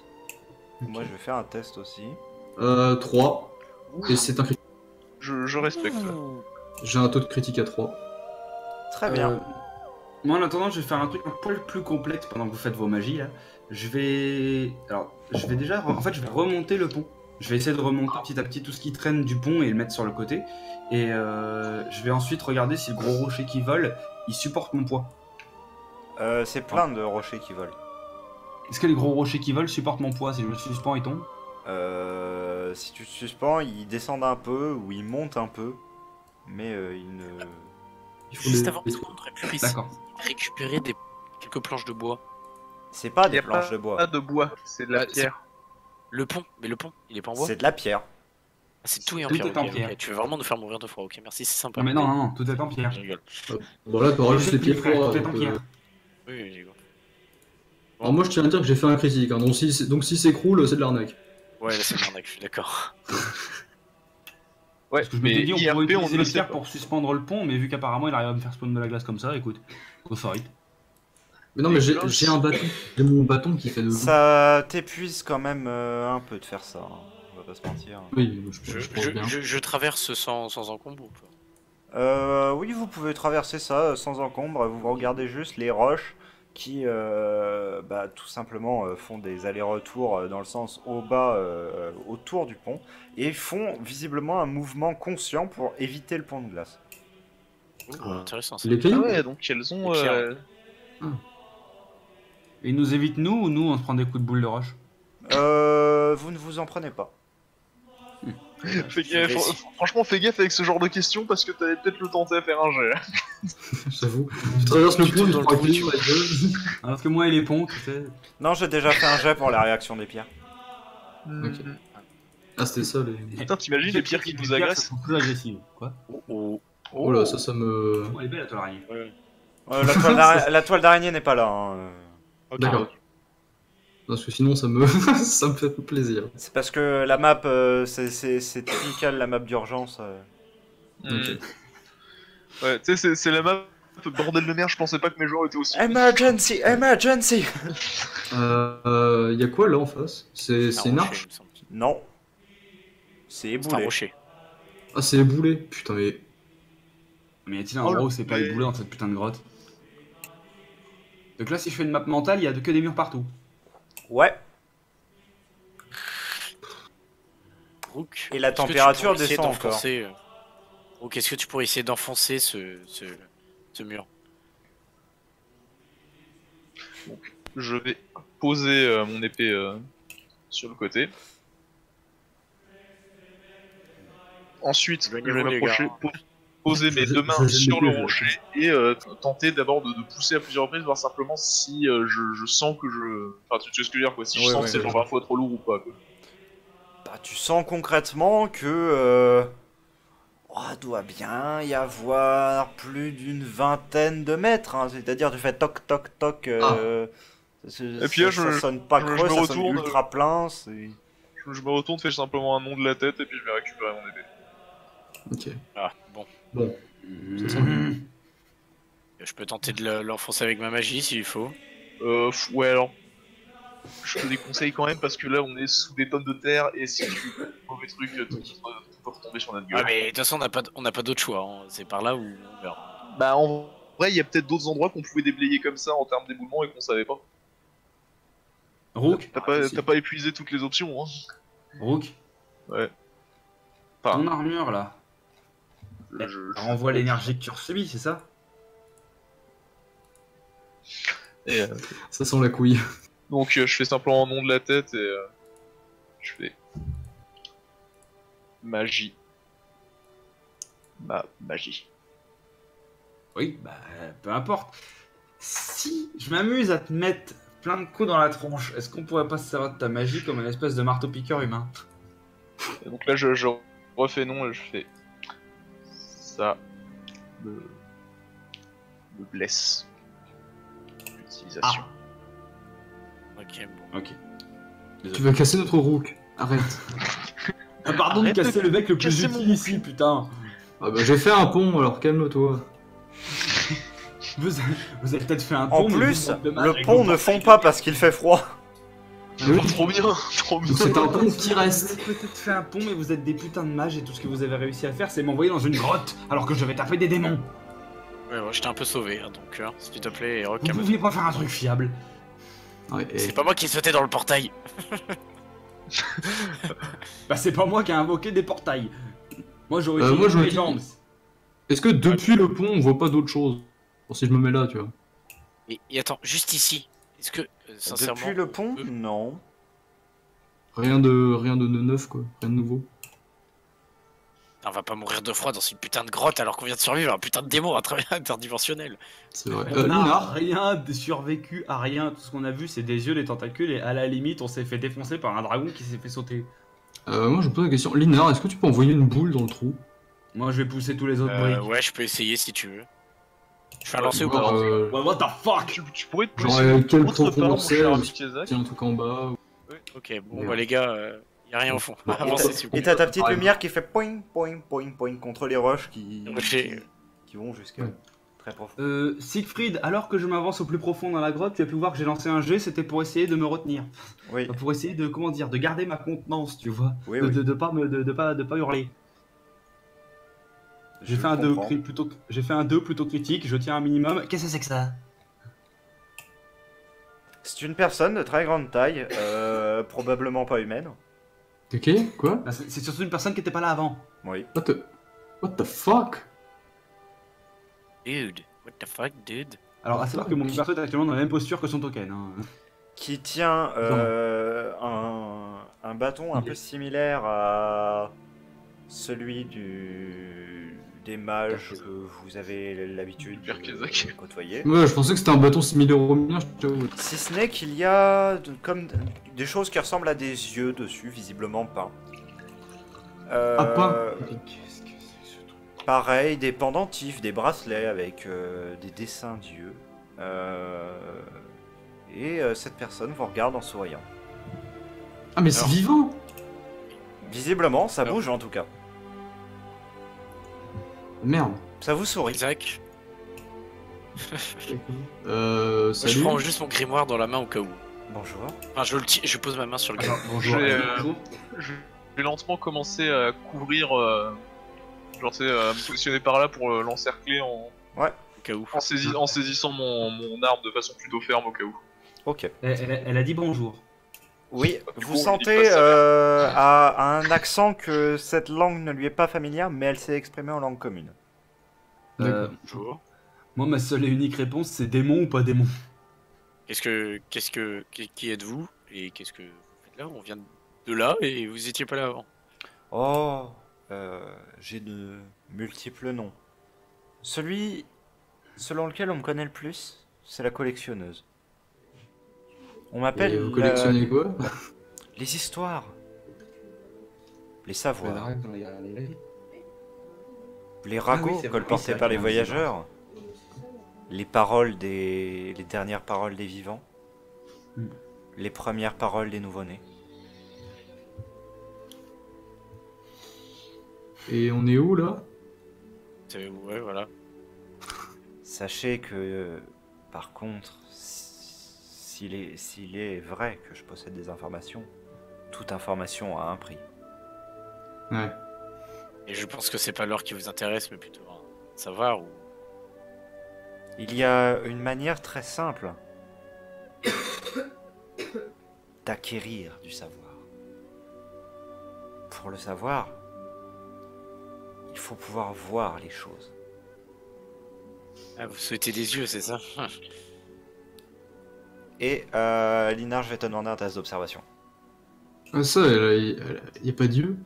Moi, je vais faire un test aussi. 3. Et c'est un critique. Je respecte. J'ai un taux de critique à 3. Très bien. Moi en attendant, je vais faire un truc un poil plus complexe pendant que vous faites vos magies là. Je vais déjà, en fait, je vais remonter le pont. Je vais essayer de remonter petit à petit tout ce qui traîne du pont et le mettre sur le côté. Et je vais ensuite regarder si le gros rocher qui vole, il supporte mon poids. C'est plein de rochers qui volent. Est-ce que les gros rochers qui volent supportent mon poids si je me suspends et tombe? Si tu te suspends, ils descendent un peu ou ils montent un peu. Mais ils ne. Il faut Juste des- avant, est-ce qu'on aurait pu D'accord. récupérer quelques planches de bois? C'est pas Y des a planches de bois. Pas de bois, c'est de la Ouais, pierre. Le pont, mais le pont, il est pas en bois? C'est de la pierre. Ah, c'est tout et en Tout pierre. est en ok, pierre. ok. Tu veux vraiment nous faire mourir 2 fois? Ok, merci, c'est sympa. Non mais non, non, non, tout est en pierre. Je rigole. Bon, là, t'auras juste les pieds Frère, froids. tout est en donc, pierre. Oui, oui, rigole. Alors, moi, je tiens à dire que j'ai fait un critique. Hein, donc, si s'écroule, c'est de l'arnaque. Ouais, là c'est de l'arnaque, je suis d'accord. Ouais, Parce que je m'étais dit, on pourrait IRP, utiliser ne les sait pierres pas. pour suspendre le pont, mais vu qu'apparemment il arrive à me faire spawn de la glace comme ça, écoute, go for it. Mais non, mais j'ai glaces. un bâton. J'ai mon bâton qui fait de l'eau. Ça t'épuise quand même un peu de faire ça. Hein. On va pas se mentir. Oui, je pense bien. Je traverse sans encombre ou pas? Oui, vous pouvez traverser ça sans encombre. Vous regardez juste les roches qui, tout simplement, font des allers-retours dans le sens haut-bas autour du pont et font visiblement un mouvement conscient pour éviter le pont de glace. Ouh, intéressant ça. Les Ah cailloux ouais, donc elles ont. Les pierres. Et ils nous évitent nous ou nous on se prend des coups de boule de roche? Vous ne vous en prenez pas. Fais gaffe, réussis. franchement, fais gaffe avec ce genre de questions parce que t'allais peut-être le tenter à faire un jet. J'avoue. Tu traverses le Tu pont, tombes tu dans le prends trou, un tu caillou à la gueule. Alors que moi et les ponts, tu sais. Non, j'ai déjà fait un jet pour la réaction des pierres. Ok. Ah, c'était ça, les... Putain, t'imagines les pierres qui nous pierres, ça agressent? sont plus agressives. Quoi? Oh là, ça me... Oh, elle est belle la toile araignée. La toile d'araignée n'est pas là. Hein. D'accord. Parce que sinon, ça me... ça me fait plaisir. C'est parce que la map, c'est technical, la map d'urgence. Hmm. Ouais, tu sais, c'est la map. Bordel de merde, je pensais pas que mes joueurs étaient aussi. Emergency, emergency. Y a quoi là en face? C'est une arche? Non. C'est C'est un éboulé. rocher. Ah, c'est éboulé. Putain, mais... Mais y a-t-il un Oh, endroit où le c'est pas play. éboulé dans cette putain de grotte? Donc là, si je fais une map mentale, il y a que des murs partout. Ouais. Brooke, Et la est-ce que tu température pourrais essayer descend encore. d'enfoncer, Brooke, est-ce que tu pourrais essayer d'enfoncer ce mur? Je vais poser mon épée sur le côté. Ensuite, je vais Éloignez-vous, les m'approcher, gars. poser mes Je- deux mains je- sur je- le rocher et tenter d'abord de pousser à plusieurs reprises, voir simplement si je sens que je... Enfin, tu sais ce que je veux dire, quoi. Si je Ouais, sens ouais, que c'est ouais. genre parfois trop lourd ou pas, quoi. Bah, tu sens concrètement que doit bien y avoir plus d'une vingtaine de mètres. Hein. C'est-à-dire, tu fais toc toc toc. Et puis là, ça sonne pas je creux, me ça sonne retourne, ultra plein. C'est... Je me retourne, fais simplement un nom de la tête et puis je vais récupérer mon épée. Ok. Ah, bon. Bon. Ça sent Mmh. bien. Je peux tenter de l'enfoncer avec ma magie s'il faut. Ouais, alors. Je te déconseille quand même parce que là on est sous des tonnes de terre et si tu fais un mauvais truc, tout ton tomber sur notre gueule. Ah, mais de toute façon, on n'a pas d'autre choix. Hein. C'est par là où on meurt. Bah en vrai, il y a peut-être d'autres endroits qu'on pouvait déblayer comme ça en termes d'éboulement et qu'on savait pas. Rook, T'as pas épuisé toutes les options, hein. Rook, Ouais. Enfin, ton armure là, renvoie l'énergie que tu as subie, c'est ça? Et, Ça sent la couille. donc je fais simplement un nom de la tête et je fais magie. Magie. Oui, bah peu importe. Si je m'amuse à te mettre plein de coups dans la tronche, est-ce qu'on pourrait pas se servir de ta magie comme une espèce de marteau-piqueur humain? Et donc là, je refais nom et je fais ça me blesse. L'utilisation. Ok, bon. Ok. Tu vas casser notre rook. Arrête. Ah, pardon Arrête de casser de le mec le plus casser mon utile ici, putain. Ah bah j'ai fait un pont, alors calme-toi. Vous avez peut-être fait un En pont, mais plus, vous manquez de match le avec pont vos ne portails. fond pas parce qu'il fait froid. Oui. Trop bien, trop bien. Donc c'est un pont qui Vous reste. avez peut-être fait un pont, mais vous êtes des putains de mages et tout ce que vous avez réussi à faire, c'est m'envoyer dans une grotte alors que je vais taper des démons. Ouais, je t'ai un peu sauvé, hein, donc s'il te plaît, Vous calme-toi. pouviez pas faire un truc fiable. Ouais, et- C'est pas moi qui ai sauté dans le portail. Bah c'est pas moi qui ai invoqué des portails. Moi j'aurais moi, utilisé j'aurais mes dit- jambes. Est-ce que depuis le pont on voit pas d'autre chose? Bon, si je me mets là, tu vois. Et attends, juste ici. Est-ce que, sincèrement. Depuis le pont, on peut- non. Rien de neuf quoi, rien de nouveau. On va pas mourir de froid dans une putain de grotte alors qu'on vient de survivre à un putain de démon à travers interdimensionnel. C'est vrai. On n'a Linar, rien de survécu à rien. Tout ce qu'on a vu c'est des yeux, des tentacules et à la limite on s'est fait défoncer par un dragon qui s'est fait sauter. moi je me pose la question. Linar, est-ce que tu peux envoyer une boule dans le trou? Moi je vais pousser tous les autres briques. Ouais, je peux essayer si tu veux. Je fais un Ouais, lancer ou Voir, pas What the fuck? Tu pourrais te Genre, pousser quelle autre part, mon profondeur cher c'est, ami Kazak. tiens un truc en bas. Ok, bon, Merde. bah les gars, y a rien au fond. Bon, Avancez s'il vous Et plaît. t'as ta petite Ah, lumière qui fait poing, poing, poing, poing contre les roches qui Rocher. qui vont jusqu'à Ouais. très profond. Siegfried, alors que je m'avance au plus profond dans la grotte, tu as pu voir que j'ai lancé un jet, c'était pour essayer de me retenir. Oui, Pour essayer de, comment dire, de garder ma contenance, tu vois. oui, de, oui. de pas hurler. J'ai Je fait un 2 comprends. plutôt critique, je tiens un minimum. Qu'est-ce que c'est que ça? C'est une personne de très grande taille, probablement pas humaine. Ok, quoi? Bah, c'est surtout une personne qui était pas là avant. Oui. What the fuck? Dude, what the fuck, dude? Alors, à savoir que mon perso est actuellement dans la même posture que son token. Hein. Qui tient un bâton un peu similaire à celui des mages que vous avez l'habitude Père Kazak. de côtoyer. Ouais, je pensais que c'était un bâton similaire au mien, je t'avoue. Si ce n'est qu'il y a comme des choses qui ressemblent à des yeux dessus, visiblement peints. Ah, pas. Qu'est-ce que c'est que ce truc? Pareil, des pendentifs, des bracelets avec des dessins d'yeux. Et cette personne vous regarde en souriant. Ah, mais c'est Alors. vivant! Visiblement, ça Alors. bouge en tout cas. Merde. Ça vous sourit. Isaac, Salut. je prends juste mon grimoire dans la main au cas où. Bonjour. Enfin, je pose ma main sur le grimoire. Bonjour. J'ai, Je vais lentement commencer à couvrir, genre tu sais, à me positionner par là pour l'encercler Au cas où. en saisissant mon arme de façon plutôt ferme au cas où. Ok. Elle a dit bonjour. Oui, Du vous coup, on sentez lui dit pas ça, à un accent que cette langue ne lui est pas familière, mais elle s'est exprimée en langue commune. Bonjour. Moi, ma seule et unique réponse, c'est démon ou pas démon. Qui êtes-vous? Et qu'est-ce que vous faites là? On vient de là et vous étiez pas là avant. Oh, j'ai de multiples noms. Celui selon lequel on me connaît le plus, c'est la collectionneuse. On m'appelle Et vous collectionnez quoi? les histoires, les savoirs, les ragots oui, c'est vrai, colportés c'est vrai par les qu'il y a un voyageurs, les paroles les dernières paroles des vivants, Hmm. les premières paroles des nouveau-nés. Et on est où là? Ouais, voilà. Sachez que, par contre, s'il est vrai que je possède des informations, toute information a un prix. Ouais. Et je pense que c'est pas l'or qui vous intéresse, mais plutôt savoir ou... Il y a une manière très simple d'acquérir du savoir. Pour le savoir, il faut pouvoir voir les choses. Ah, vous souhaitez des yeux, c'est ça? Et Linar, je vais te demander un test d'observation. Ah ça, y a pas Dieu?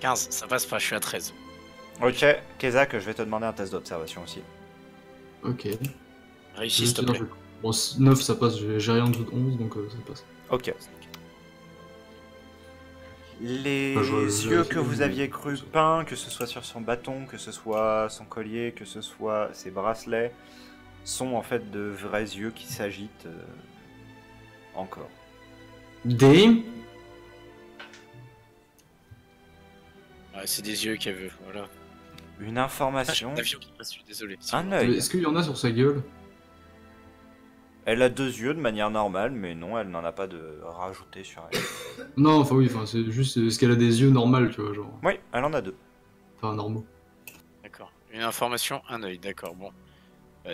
15, ça passe pas, je suis à 13. Ok, Kezak, je vais te demander un test d'observation aussi. Ok. Réussis, s'il te plaît. Bon, 9 ça passe, j'ai rien en dessous de 11 donc ça passe. Ok. Les Enfin, yeux que vous aviez cru peints, que ce soit sur son bâton, que ce soit son collier, que ce soit ses bracelets, sont en fait de vrais yeux qui s'agitent encore. Dame? Ouais, c'est des yeux qu'elle veut, voilà. Une Ah, information. j'ai un avion qui passe, je suis désolé. Un Mais œil. est-ce qu'il y en a sur sa gueule? Elle a deux yeux de manière normale, mais non, elle n'en a pas de rajouté sur elle. Non, enfin oui, enfin c'est juste, est-ce qu'elle a des yeux normaux, tu vois, genre. Oui, elle en a deux. Enfin, normaux. D'accord. Une information, un œil, d'accord, bon.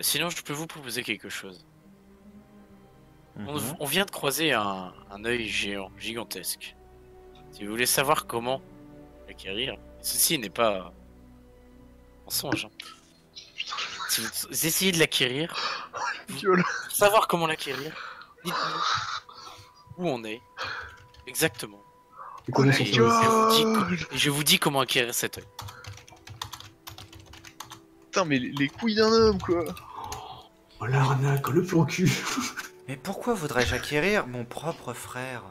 Sinon, je peux vous proposer quelque chose. Mhm. On vient de croiser un œil géant, gigantesque. Si vous voulez savoir comment l'acquérir, ceci n'est pas mensonge. Hein. Si vous essayez de l'acquérir, Gueule. pour savoir comment l'acquérir, dites-nous où on est exactement. Et comment Oh, ça les se passe? Et je vous dis comment acquérir cet œil. Putain, mais les couilles d'un homme, quoi. Oh l'arnaque, le plan cul. Mais pourquoi voudrais-je acquérir mon propre frère?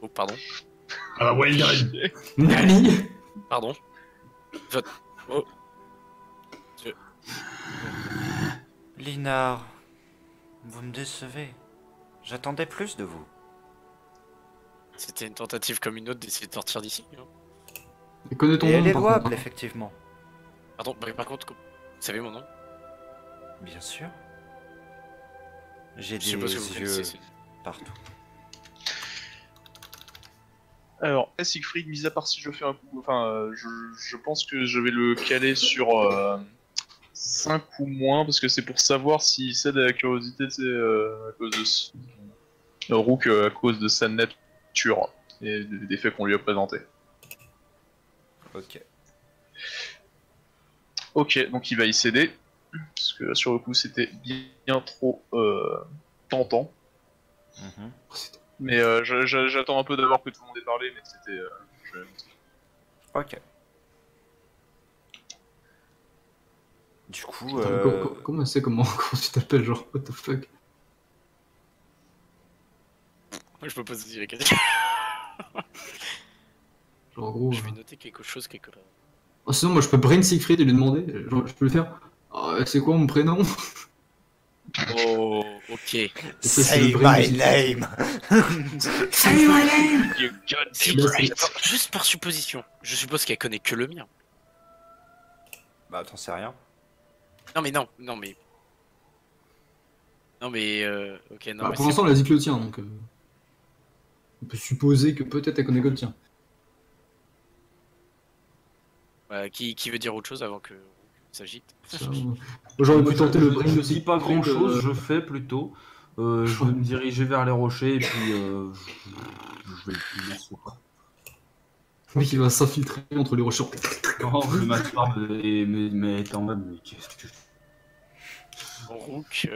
Oh, pardon. Ah, well done. Nani? Pardon. Oh. Linar, vous me décevez. J'attendais plus de vous. C'était une tentative comme une autre d'essayer de sortir d'ici. Hein. Et connais ton Et elle nom, est par louable, contre, hein. effectivement. Pardon, bah, par contre, vous savez mon nom? Bien sûr. J'ai Je suppose que vous des connaissez. yeux c'est- partout. Alors, Siegfried, mis à part si je fais un coup, enfin, je pense que je vais le caler sur 5 ou moins, parce que c'est pour savoir s'il cède à la curiosité, c'est à cause de Rook, à cause de sa nature et des faits qu'on lui a présentés. Ok. Ok, donc il va y céder, parce que là, sur le coup c'était bien trop tentant. Mhm. Mais j'attends un peu d'avoir que tout le monde ait parlé, mais c'était... Ok. Du coup, Attends, comment c'est comment tu t'appelles, genre, what the fuck? Moi, je me pose aussi la question. Genre, en gros. Je vais noter quelque chose quelque part. Oh, sinon, moi je peux brain Siegfried et lui demander, genre, je peux le faire. Ah, c'est quoi mon prénom? Oh, ok. Et ça, c'est say le brain de my Siegfried. name. You got Si, Là, c'est- attends, juste par supposition, je suppose qu'elle connaît que le mien. Bah, t'en sais rien. Non mais non, non mais... Non mais... Ok, non Bah, mais pour c'est l'instant, elle a dit que le tien, donc. On peut supposer que peut-être elle connaît que le tien. qui veut dire autre chose avant que s'agite? Ça, j'aurais pu tenter le brain Je de dis pas Siegfried, grand chose, je fais plutôt. Je vais me diriger vers les rochers et puis je vais le laisser. Oui, qui va s'infiltrer entre les rochers. Non, je m'asseoir mais être en mode, mais qu'est-ce que. Rook...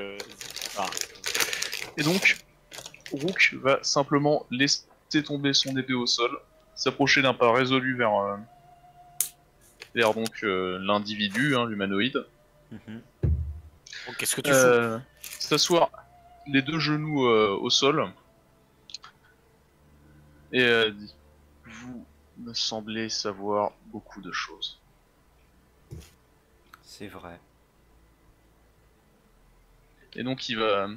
ah, Et donc, Rook va simplement laisser tomber son épée au sol, s'approcher d'un pas résolu vers donc l'individu, hein, l'humanoïde, Mhm. donc qu'est-ce que tu fais? s'asseoir les deux genoux au sol et dit: vous me semblez savoir beaucoup de choses. C'est vrai. Et donc il va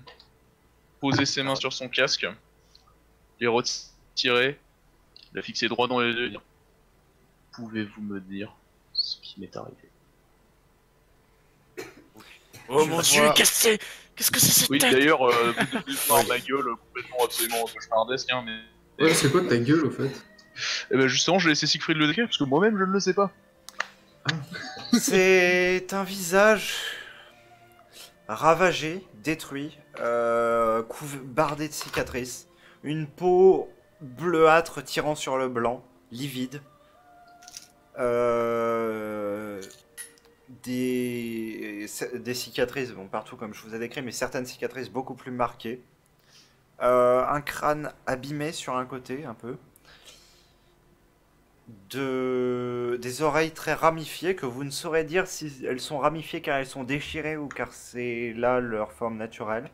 poser ses mains sur son casque, les retirer, la fixer droit dans les yeux et dire: pouvez-vous me dire ce qui m'est arrivé? Oh tu mon vas dieu, voir. qu'est-ce que c'est cette Oui, tête? d'ailleurs, voir ma gueule complètement absolument cauchemardesque, hein, mais Ouais, c'est quoi ta gueule au fait? Et ben justement, je vais laisser Siegfried le décrire parce que moi-même je ne le sais pas. C'est un visage ravagé, détruit, bardé de cicatrices, une peau bleuâtre tirant sur le blanc, livide, des cicatrices, bon partout comme je vous ai décrit, mais certaines cicatrices beaucoup plus marquées, un crâne abîmé sur un côté un peu, des oreilles très ramifiées que vous ne saurez dire si elles sont ramifiées car elles sont déchirées ou car c'est là leur forme naturelle.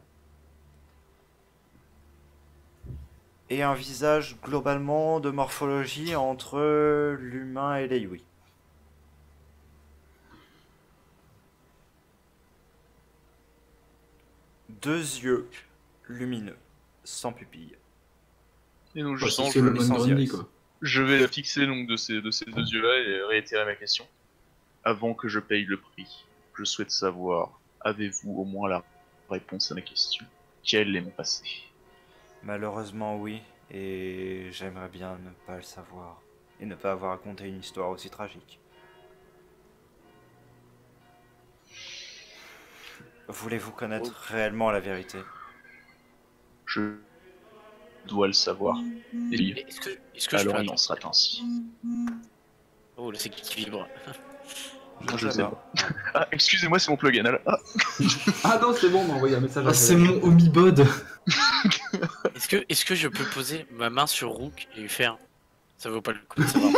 Et un visage globalement de morphologie entre l'humain et les Yui. Deux yeux lumineux, sans pupilles. Et donc Bah, justement, c'est le sans même Grundy, iris. quoi. je vais fixer donc de ces deux yeux-là et réitérer ma question. Avant que je paye le prix, je souhaite savoir, avez-vous au moins la réponse à ma question? Quel est mon passé? Malheureusement oui, et j'aimerais bien ne pas le savoir. Et ne pas avoir raconté une histoire aussi tragique. Voulez-vous connaître réellement la vérité? Je dois le savoir. Et Mais est-ce que je alors peux il en attendre? sera ainsi. Oh, là, c'est qui vibre. Je sais sais pas. Ah, excusez-moi, c'est mon plugin. Ah, Ah non, c'est bon, on m'a envoyé un message. Ah, c'est mon homibod. Est-ce que je peux poser ma main sur Rook et lui faire ça vaut pas le coup de savoir.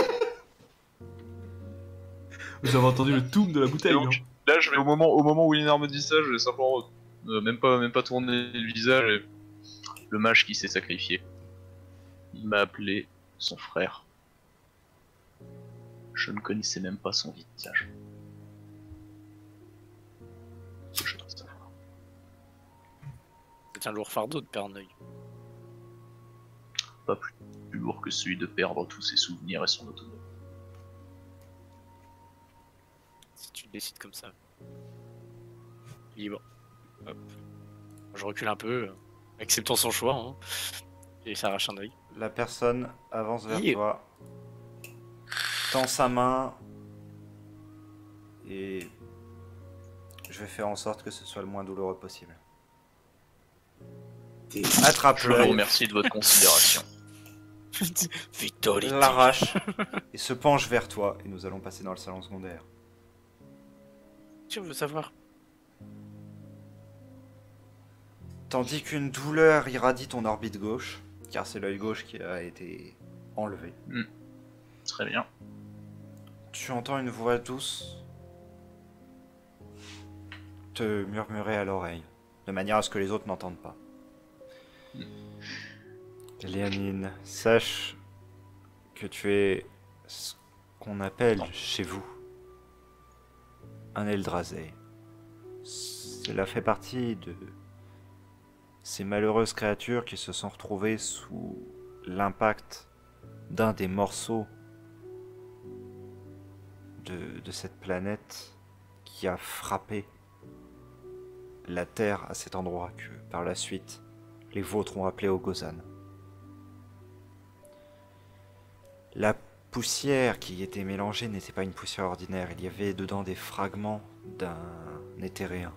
Vous avez entendu le toum de la et bouteille, donc, hein. là, je vais au moment où Linar me dit ça, je vais simplement même pas tourner le visage. Et le mage qui s'est sacrifié, il m'a appelé son frère. Je ne connaissais même pas son visage. Je dois savoir. C'est un lourd fardeau de perdre un œil. Pas plus lourd que celui de perdre tous ses souvenirs et son autonomie. Si tu décides comme ça. Libre. Hop. Je recule un peu, acceptant son choix, hein, et ça arrache un œil. La personne avance vers Yeah. toi, tend sa main, et je vais faire en sorte que ce soit le moins douloureux possible. Je Attrape-le, vous remercie de votre considération. Vitality. l'arrache, et se penche vers toi, et nous allons passer dans le salon secondaire. Tu veux savoir? Tandis qu'une douleur irradie ton orbite gauche, car c'est l'œil gauche qui a été enlevé. Très bien. Tu entends une voix douce te murmurer à l'oreille, de manière à ce que les autres n'entendent pas. Léonine, sache que tu es ce qu'on appelle chez vous un Eldrazi. Cela fait partie de ces malheureuses créatures qui se sont retrouvées sous l'impact d'un des morceaux de cette planète qui a frappé la Terre à cet endroit que par la suite les vôtres ont appelé Ogozan. La poussière qui y était mélangée n'était pas une poussière ordinaire, il y avait dedans des fragments d'un éthéréen.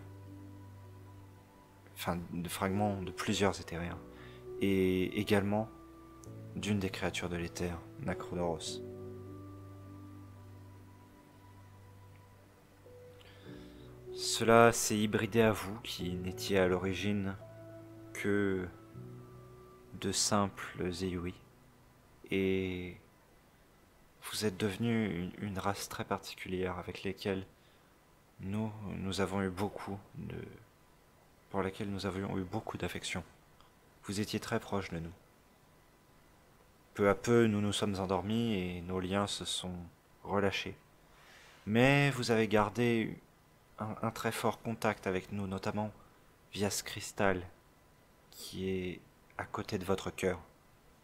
Enfin, des fragments de plusieurs éthériens. Et également d'une des créatures de l'éther, Nacrodoros. Cela s'est hybridé à vous, qui n'étiez à l'origine que de simples Zeyui. Et vous êtes devenus une race très particulière avec lesquelles nous avons eu pour laquelle nous avions eu beaucoup d'affection. Vous étiez très proches de nous. Peu à peu, nous nous sommes endormis et nos liens se sont relâchés. Mais vous avez gardé un très fort contact avec nous, notamment via ce cristal qui est à côté de votre cœur.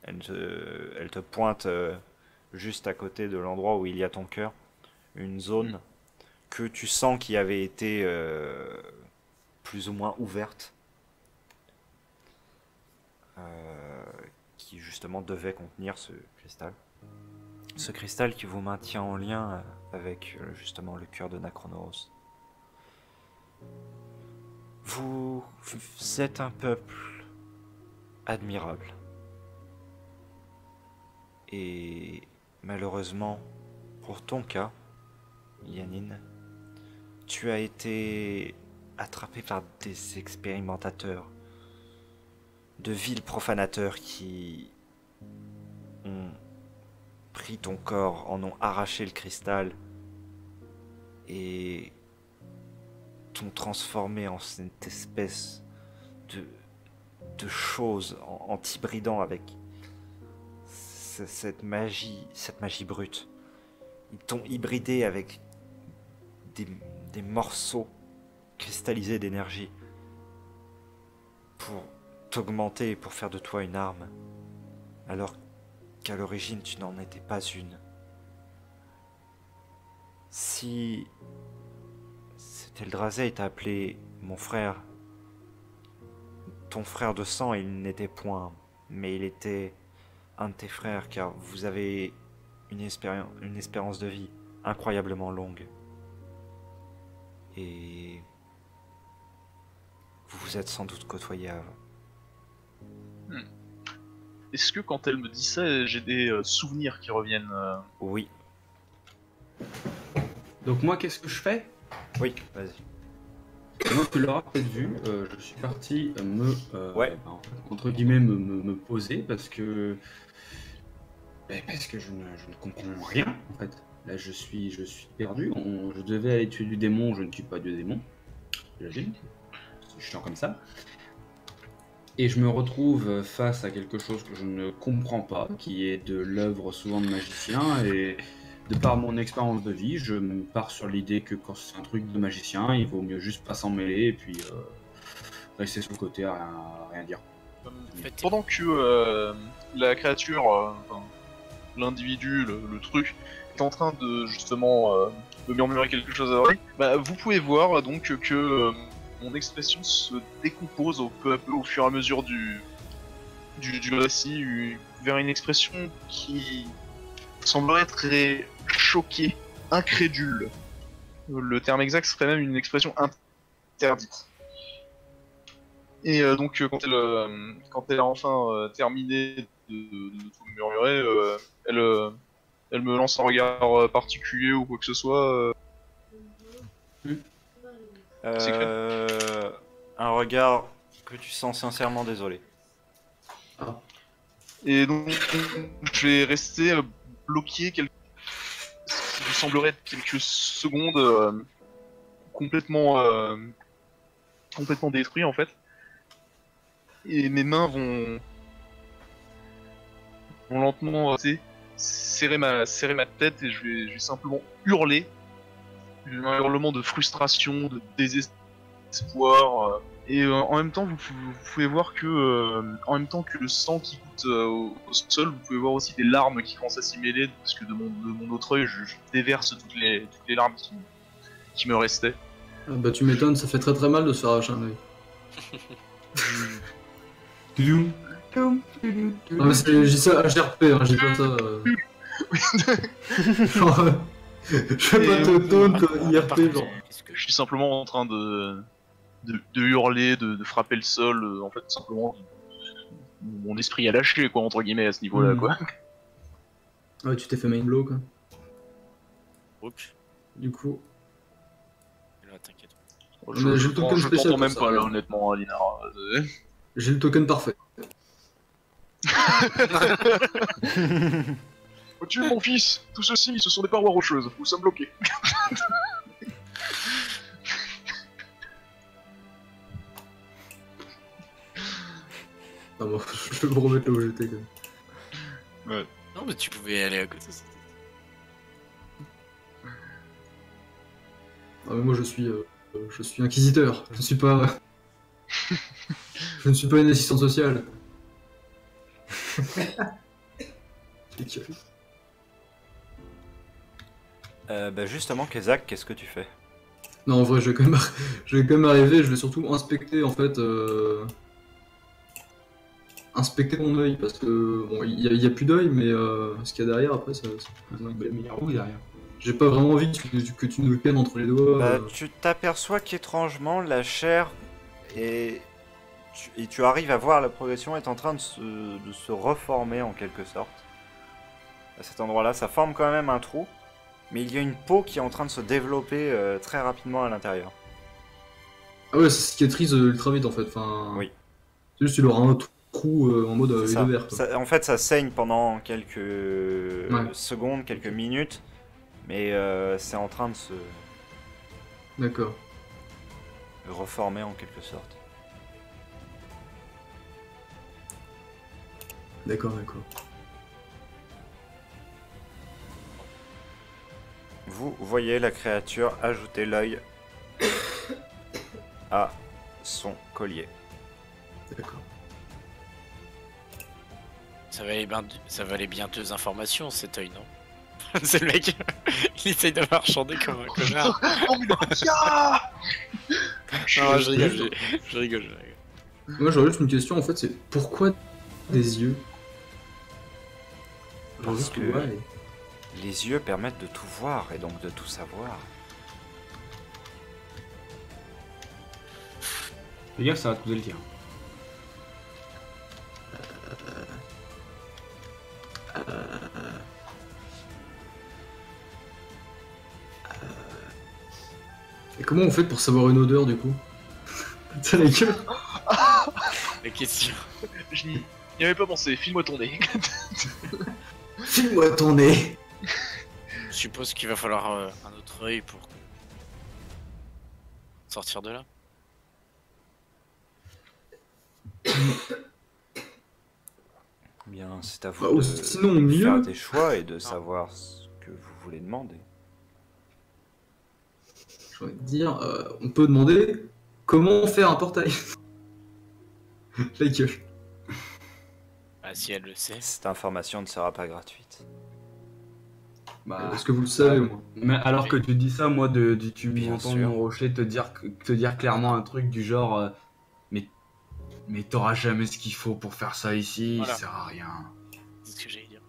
Elle te pointe juste à côté de l'endroit où il y a ton cœur, une zone que tu sens qui avait été plus ou moins ouverte, qui qui justement devait contenir ce cristal. Ce cristal qui vous maintient en lien avec justement le cœur de Nakronoros. Vous êtes un peuple admirable. Et malheureusement, pour ton cas, Yanin, tu as été attrapé par des expérimentateurs, de vils profanateurs qui ont pris ton corps, en ont arraché le cristal et t'ont transformé en cette espèce de chose en t'hybridant avec cette magie brute. Ils t'ont hybridé avec des morceaux cristallisés d'énergie pour t'augmenter et pour faire de toi une arme, alors qu'à l'origine tu n'en étais pas une. Si Eldrazi t'a appelé mon frère, ton frère de sang, il n'était point, mais il était un de tes frères, car vous avez une espérance de vie incroyablement longue. Et vous vous êtes sans doute côtoyés avant. Est-ce que quand elle me dit ça, j'ai des souvenirs qui reviennent Oui. Donc moi, qu'est-ce que je fais? Oui, vas-y. Moi, tu l'auras peut-être vu, je suis parti Ouais. entre guillemets, me poser parce que je ne comprends rien en fait. Là, je suis perdu. Je devais aller tuer du démon, je ne tue pas du démon. J'imagine. C'est chiant comme ça. Et je me retrouve face à quelque chose que je ne comprends pas, qui est de l'œuvre souvent de magicien, et de par mon expérience de vie, je me pars sur l'idée que quand c'est un truc de magicien, il vaut mieux juste pas s'en mêler et puis rester sur le côté à rien dire. Pendant que la créature, enfin, l'individu, le truc, est en train de justement de murmurer quelque chose à l'oreille, bah, vous pouvez voir donc que mon expression se décompose peu à peu au fur et à mesure du récit vers une expression qui semblerait très choquée, incrédule. Le terme exact serait même une expression interdite. Et donc quand elle a enfin terminé de tout murmurer, elle me lance un regard particulier ou quoi que ce soit. Un regard que tu sens sincèrement désolé. Et donc je vais rester bloqué ce qui me semblerait être quelques secondes complètement détruit en fait. Et mes mains vont lentement serrer ma tête et je vais simplement hurler. Un hurlement de frustration, de désespoir. Et en même temps, vous pouvez voir que, en même temps que le sang qui coûte au sol, vous pouvez voir aussi des larmes qui commencent à s'y mêler, parce que de mon autre œil, je déverse toutes les larmes qui me restaient. Bah tu m'étonnes, ça fait très très mal de se faire arracher un œil. Non mais j'ai dit ça HRP, hein, j'ai pas ça... Je fais pas de taunt IRP genre. Je suis simplement en train de hurler, de frapper le sol, en fait simplement mon esprit a lâché quoi entre guillemets à ce niveau-là quoi. Ouais, tu t'es fait main blow quoi. Oups. Du coup. Là, t'inquiète. J'ai le token Je spécial t'entends pour même ça, pas là ouais. honnêtement Alinara. J'ai le token parfait. Oh, tu es mon fils, tout ceci ce sont des parois rocheuses, nous sommes bloqués. Ah bon, je vais me remettre là où j'étais quand même. Non, mais tu pouvais aller à côté. Ah mais moi je suis inquisiteur, je ne suis pas... je ne suis pas une assistante sociale. Bah justement, Kezak, qu'est-ce que tu fais? Non, en vrai, je vais quand même arriver, je vais surtout inspecter, en fait, inspecter mon œil parce que bon, il y a plus d'œil, mais ce qu'il y a derrière après, ça. Mais il y a où derrière? J'ai pas vraiment envie que tu me cannes entre les doigts. Bah, tu t'aperçois qu'étrangement, la chair et tu arrives à voir la progression est en train de se reformer en quelque sorte. À cet endroit-là, ça forme quand même un trou, mais il y a une peau qui est en train de se développer très rapidement à l'intérieur. Ah ouais, ça cicatrise ultra vite en fait. Enfin, Oui. C'est juste, il aura un trou en mode C'est œil ça. de verre. Quoi. En fait, ça saigne pendant quelques Ouais. secondes, quelques minutes, mais c'est en train de se D'accord. reformer en quelque sorte. D'accord. Vous voyez la créature ajouter l'œil à son collier. D'accord. Ça valait bien 2 informations, cet œil, non? C'est le mec, il essaye de marchander comme un connard. Oh, mais le gars Non, je rigole. Moi j'aurais juste une question en fait, c'est pourquoi des yeux? Genre Parce juste que- ouais. Les yeux permettent de tout voir et donc de tout savoir. Fais gaffe, ça va te coûter le tir. Et comment on fait pour savoir une odeur du coup? Putain la gueule. La question. Je n'y avais pas pensé, file-moi ton nez. File-moi ton nez. Je suppose qu'il va falloir un autre œil pour sortir de là. Bien, c'est à Bah, vous ou de sinon faire mieux. des choix et de savoir ce que vous voulez demander. J'ai envie de dire, on peut demander comment faire un portail. La gueule. Ah, si elle le sait. Cette information ne sera pas gratuite. Bah, Est-ce que vous le savez au moins? mais alors que tu dis ça, moi, tu Bien m'entends sûr. mon rocher te dire clairement un truc du genre mais t'auras jamais ce qu'il faut pour faire ça ici, Voilà. ça sert à rien. C'est ce que j'allais dire.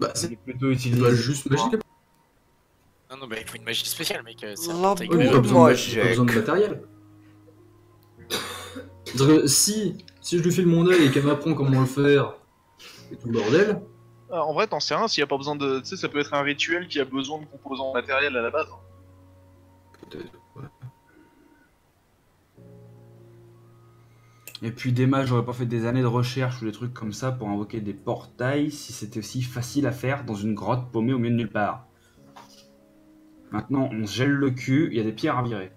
Bah C'est c'est plutôt pas utiliser juste magique. Non, bah il faut une magie spéciale, mec. C'est La un portail Oui, mais boule pas que- besoin, magique. pas besoin de matériel. C'est-à-dire que si je lui file mon œil et qu'elle m'apprend comment le faire, et tout le bordel, En vrai, t'en sais rien, s'il y a pas besoin de. Tu sais, ça peut être un rituel qui a besoin de composants matériels à la base. peut-être. Ouais. Et puis des mages, j'aurais pas fait des années de recherche ou des trucs comme ça pour invoquer des portails si c'était aussi facile à faire dans une grotte paumée au milieu de nulle part. Maintenant, on se gèle le cul, il y a des pierres à virer.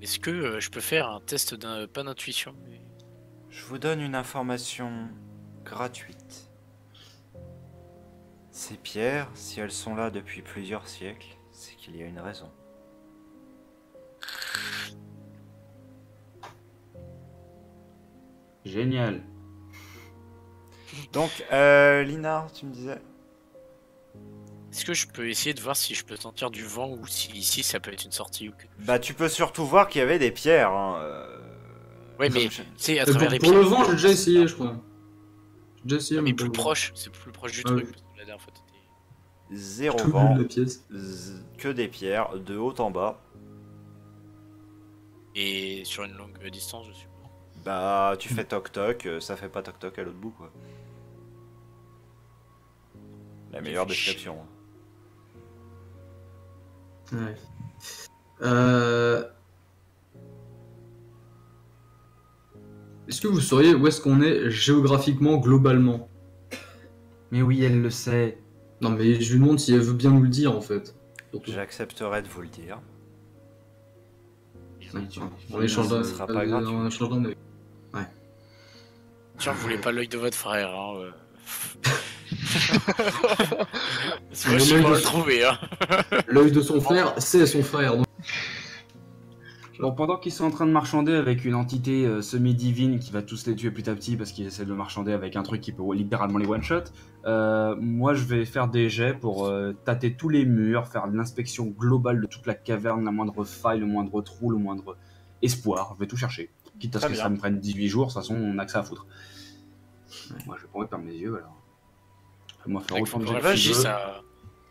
Est-ce que je peux faire un test pas d'intuition mais... Je vous donne une information gratuite. Ces pierres, si elles sont là depuis plusieurs siècles, c'est qu'il y a une raison. Génial. Donc, Linar, tu me disais? Est-ce que je peux essayer de voir si je peux sentir du vent ou si ici ça peut être une sortie ou que... Bah, tu peux surtout voir qu'il y avait des pierres. Hein, Ouais, mais tu sais, à Pour, travers les pour le pierres, vent, j'ai déjà essayé, je crois. J'ai déjà essayé, mais pour plus le vent. proche, c'est plus proche du Ah truc. oui. Parce que la dernière fois, t'étais- Zéro Tout le vent, de la pièce. que des pierres, de haut en bas. Et sur une longue distance, je suppose. Bah, tu fais toc-toc, ça fait pas toc-toc à l'autre bout, quoi. La meilleure fait chier. description. Hein. Ouais. Est-ce que vous sauriez où est-ce qu'on est géographiquement, globalement? Mais oui, elle le sait. Non mais je lui demande si elle veut bien nous le dire en fait. Surtout. J'accepterai de vous le dire. Ouais, tu- on échange ce d'un sera pas gratuit. on échange d'un œil. Tiens, vous voulez pas l'œil de votre frère, hein Parce que moi, je Le sais l'œil pas de- le trouver, hein. L'œil de son frère, c'est son frère. Donc... Bon, pendant qu'ils sont en train de marchander avec une entité semi-divine qui va tous les tuer petit à petit parce qu'ils essaient de marchander avec un truc qui peut littéralement les one-shot, moi je vais faire des jets pour tâter tous les murs, faire l'inspection globale de toute la caverne, la moindre faille, le moindre trou, le moindre espoir. Je vais tout chercher. Quitte à ce Très que bien. ça me prenne 18 jours, de toute façon, on a que ça à foutre. Ouais, moi, je vais pas perdre mes yeux, alors. Fais-moi faire Faudrait autant de qu'on jets que tu réfléchisse veux. à.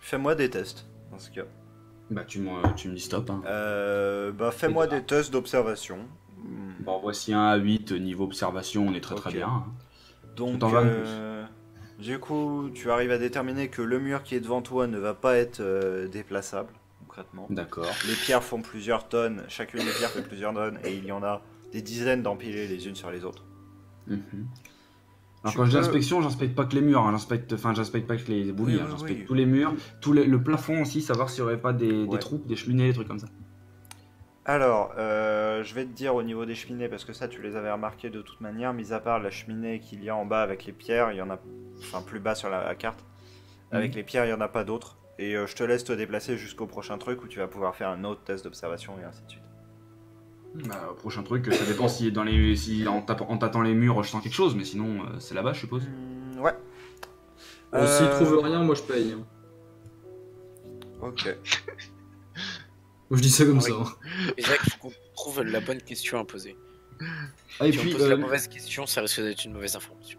Fais-moi des tests, dans ce cas. Bah, tu me dis stop. Hein. Fais-moi des tests d'observation. Bon, voici un à 8, niveau observation, on est très très Ok. bien. Hein. Donc, Tout en va de du coup, tu arrives à déterminer que le mur qui est devant toi ne va pas être déplaçable, concrètement. D'accord. Les pierres font plusieurs tonnes, chacune des pierres fait plusieurs tonnes, et il y en a des dizaines d'empilées les unes sur les autres. Mhm. Alors Tu quand je dis peux- inspection, j'inspecte pas que les murs, hein, j'inspecte pas que les bouillies, Oui, hein, oui, j'inspecte oui. tous les murs, le plafond aussi, savoir s'il y aurait pas des Ouais. troupes, des cheminées, des trucs comme ça. Alors, je vais te dire au niveau des cheminées, parce que ça tu les avais remarquées de toute manière, mis à part la cheminée qu'il y a en bas avec les pierres, il y en a, enfin plus bas sur la carte, avec les pierres il y en a pas d'autres, et je te laisse te déplacer jusqu'au prochain truc où tu vas pouvoir faire un autre test d'observation et ainsi de suite. Bah, prochain truc, ça dépend si, si en tâtant les murs je sens quelque chose, mais sinon c'est là-bas je suppose. Ouais. S'ils trouvent rien, moi je paye. Hein. Ok. Moi je dis ça comme Ah ça. oui. Hein. C'est vrai qu'il faut qu'on trouve la bonne question à poser. Ah, et Si puis, on pose la mauvaise question, ça risque d'être une mauvaise information.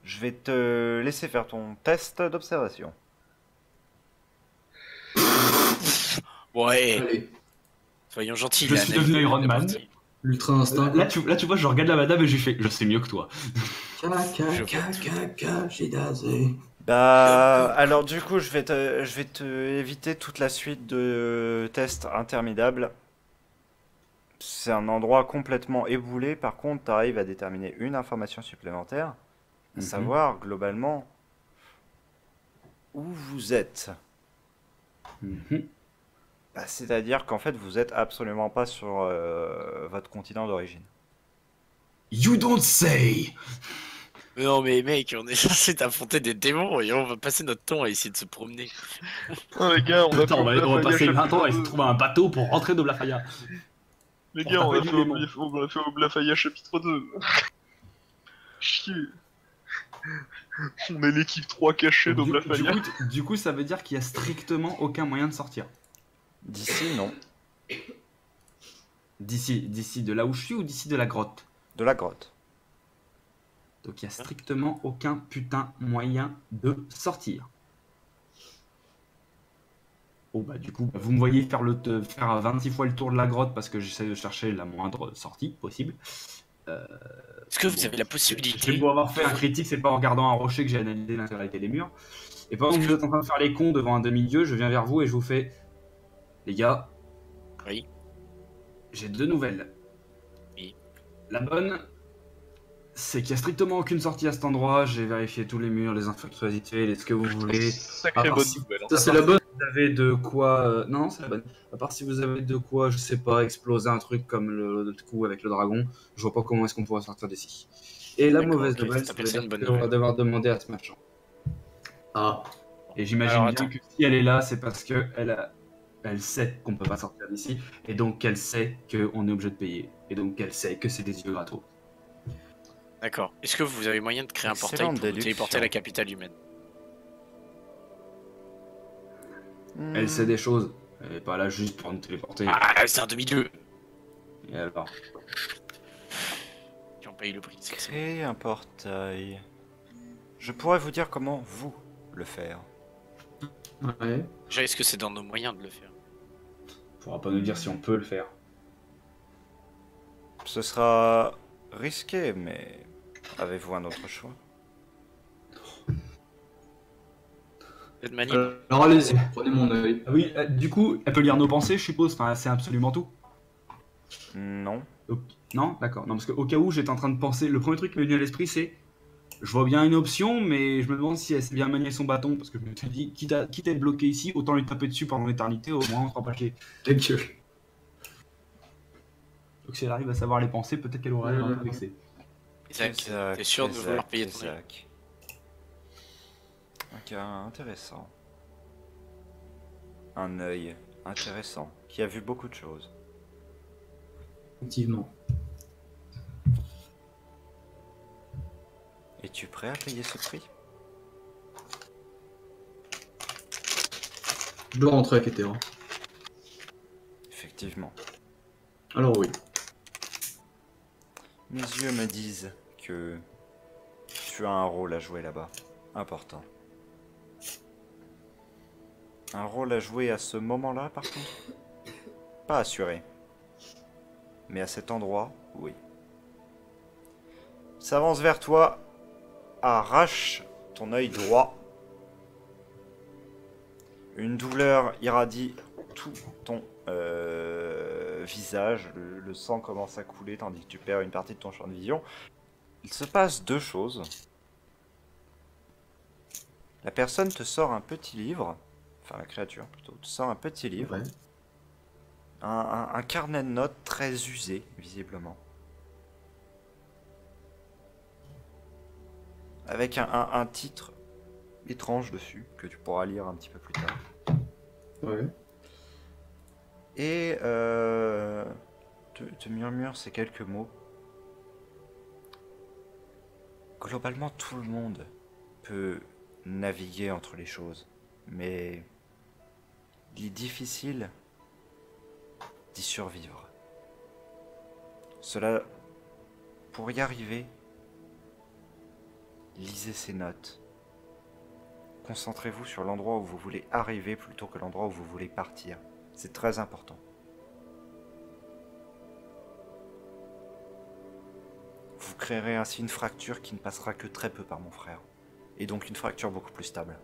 Je vais te laisser faire ton test d'observation. Ouais, Allez, soyons gentils. Je la suis analyse devenu est Iron Man. partie. l'ultra instinct. là, tu vois, je regarde la madame et je lui fais, je sais mieux que toi. J'ai dasé. Bah, alors du coup, je vais te éviter toute la suite de tests interminables. C'est un endroit complètement éboulé. Par contre, tu arrives à déterminer une information supplémentaire, à Mhm. savoir globalement où vous êtes. Mhm. Bah, c'est-à-dire qu'en fait, vous êtes absolument pas sur votre continent d'origine. You don't say. Mais non, mais mec, on est censé affronter des démons et on va passer notre temps à essayer de se promener. Oh, les gars, on a Attends, fait on va passer 20 ans à essayer chapitre de 2. trouver un bateau pour rentrer de Blafaya. Les Pour gars, on taper a du fait démon. on a fait Oblafaya chapitre 2. Chier. On est l'équipe 3 cachée d'Oblafaya. Du coup, ça veut dire qu'il y a strictement aucun moyen de sortir. D'ici, non. D'ici de là où je suis ou d'ici de la grotte. De la grotte. Donc il y a strictement aucun putain moyen de sortir. Bon bah du coup, vous me voyez faire 26 fois le tour de la grotte parce que j'essaie de chercher la moindre sortie possible. Est-ce que vous avez la C'est possibilité pour avoir fait un critique, c'est pas en regardant un rocher que j'ai analysé l'intégralité des murs. Et pendant que vous êtes en train de faire les cons devant un demi-dieu, je viens vers vous et je vous fais... Les gars, Oui. j'ai deux nouvelles. Oui. La bonne, c'est qu'il y a strictement aucune sortie à cet endroit. J'ai vérifié tous les murs, les infractuosités, ce que vous voulez. Sacrée Ah, bonne si. nouvelle. hein. Ça c'est la bonne. Vous avez de quoi... Non, c'est la bonne. À part si vous avez de quoi, je sais pas, exploser un truc comme l'autre coup avec le dragon, je vois pas comment est-ce qu'on pourra sortir d'ici. Et la D'accord, mauvaise ok, nouvelle, ça ça s'appelle veut ça dire une bonne qu'on va nouvelle. devoir demander à ce machin. Ah. Et j'imagine Alors, bien attends. que si elle est là, c'est parce que elle sait qu'on peut pas sortir d'ici, et donc qu'elle sait qu'on est obligé de payer, et donc qu'elle sait que c'est des yeux gratos. D'accord. Est-ce que vous avez moyen de créer un portail Excellente pour vous déduction. téléporter à la capitale humaine? Elle sait des choses, elle est pas là juste pour nous téléporter. Ah, c'est un demi-dieu Et alors, qui ont payé le prix. c'est- Créer un portail. Je pourrais vous dire comment vous le faire. Ouais. Déjà, est-ce que c'est dans nos moyens de le faire? faudra pas nous dire si on peut le faire. Ce sera risqué, mais avez-vous un autre choix? Cette manip. Alors allez-y, prenez mon œil. Ah oui, du coup, elle peut lire nos pensées, je suppose, enfin, c'est absolument tout. Non. Donc, non, d'accord. Non, parce qu'au cas où j'étais en train de penser, le premier truc qui m'est venu à l'esprit, c'est je vois bien une option, mais je me demande si elle sait bien manier son bâton, parce que je me suis dit, quitte à être bloqué ici, autant lui taper dessus pendant l'éternité, au moins on sera pas chier. Ta gueule. Donc si elle arrive à savoir les pensées, peut-être qu'elle aura l'air un peu vexée. Isaac, t'es sûr de vouloir payer ton œil? Isaac. Ok, intéressant. Un œil intéressant, qui a vu beaucoup de choses. Effectivement. Es-tu prêt à payer ce prix? Je dois rentrer avec Ethéra. Effectivement. Alors oui. Mes yeux me disent que tu as un rôle à jouer là-bas. Important. Un rôle à jouer à ce moment-là, par contre? Pas assuré. Mais à cet endroit, oui. S'avance vers toi, arrache ton œil droit. Une douleur irradie tout ton visage. Le sang commence à couler tandis que tu perds une partie de ton champ de vision. Il se passe deux choses. La personne te sort un petit livre. Enfin, la créature plutôt. Te sort un petit livre. Ouais. Un carnet de notes très usé, visiblement. Avec un titre étrange dessus, que tu pourras lire un petit peu plus tard. Ouais. Et te murmure ces quelques mots. Globalement, tout le monde peut naviguer entre les choses, mais il est difficile d'y survivre. Cela, pour y arriver, lisez ces notes. Concentrez-vous sur l'endroit où vous voulez arriver plutôt que l'endroit où vous voulez partir. C'est très important. Vous créerez ainsi une fracture qui ne passera que très peu par mon frère. Et donc une fracture beaucoup plus stable.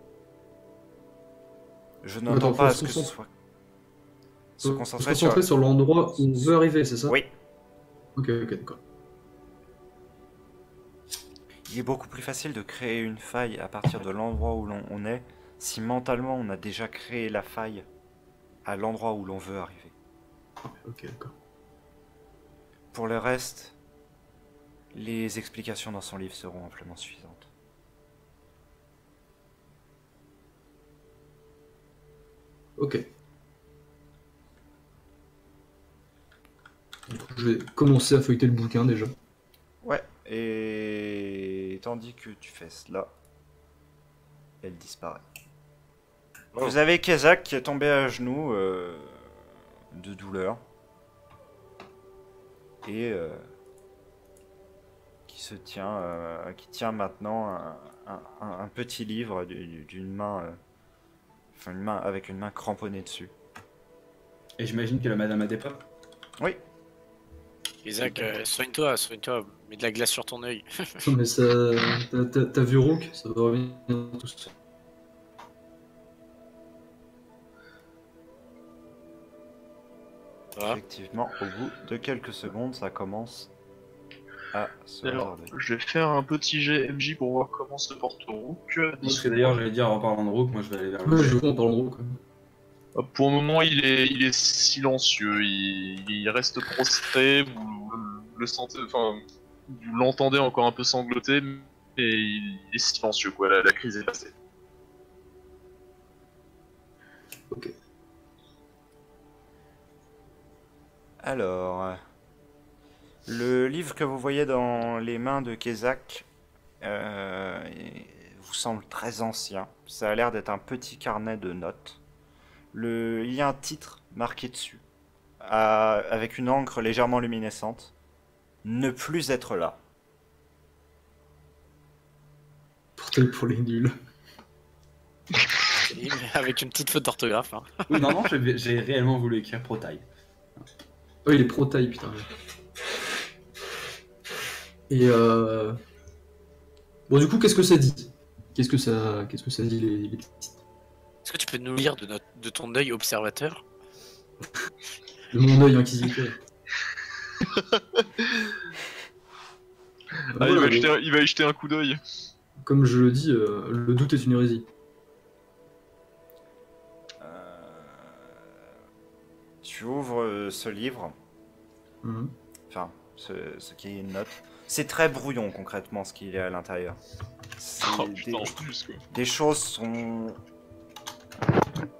Je n'entends pas à ce que ce soit... Se concentrer sur l'endroit où on veut arriver, c'est ça? Oui. Ok, d'accord. Il est beaucoup plus facile de créer une faille à partir de l'endroit où l'on est, si mentalement on a déjà créé la faille à l'endroit où l'on veut arriver. Ok, d'accord. Pour le reste, les explications dans son livre seront amplement suffisantes. Ok. Je vais commencer à feuilleter le bouquin déjà. Ouais, et tandis que tu fais cela, elle disparaît. Oh. Vous avez Kezak qui est tombé à genoux de douleur. Et qui tient maintenant un petit livre d'une main, enfin une main avec une main cramponnée dessus. Et j'imagine que la madame a des pas. Oui. Isaac, soigne-toi, mets de la glace sur ton œil. Non, mais ça. T'as vu Rook? Ça va revenir tout seul. Voilà. Effectivement, au bout de quelques secondes, ça commence à se Alors, résorber. je vais faire un petit jet MJ pour voir comment se porte Rook. Parce que d'ailleurs, j'allais dire en parlant de Rook, moi je vais aller vers Ouais, le. je vois en parlant de Rook. Pour le moment, il est silencieux, il reste prostré, vous le sentez, enfin, vous l'entendez encore un peu sangloter, mais il est silencieux, quoi, la crise est passée. Ok. Alors, le livre que vous voyez dans les mains de Kezak vous semble très ancien. Ça a l'air d'être un petit carnet de notes. Il y a un titre marqué dessus, avec une encre légèrement luminescente. Ne plus être là. Portail pour les nuls. Avec une petite faute d'orthographe. Hein. Oui, non, j'ai réellement voulu écrire Protaille. Oh, il est pro taille, putain. Et bon, du coup, qu'est-ce que ça dit? Qu'est-ce que ça dit les petits? Est-ce que tu peux nous lire de ton œil observateur? De mon œil inquisiteur. Ah, Voilà, il va y jeter un coup d'œil. comme je le dis, le doute est une hérésie. Tu ouvres ce livre, Mhm. enfin, ce qui est une note. C'est très brouillon concrètement ce qu'il y a à l'intérieur. Oh putain, en plus, quoi. Des choses sont...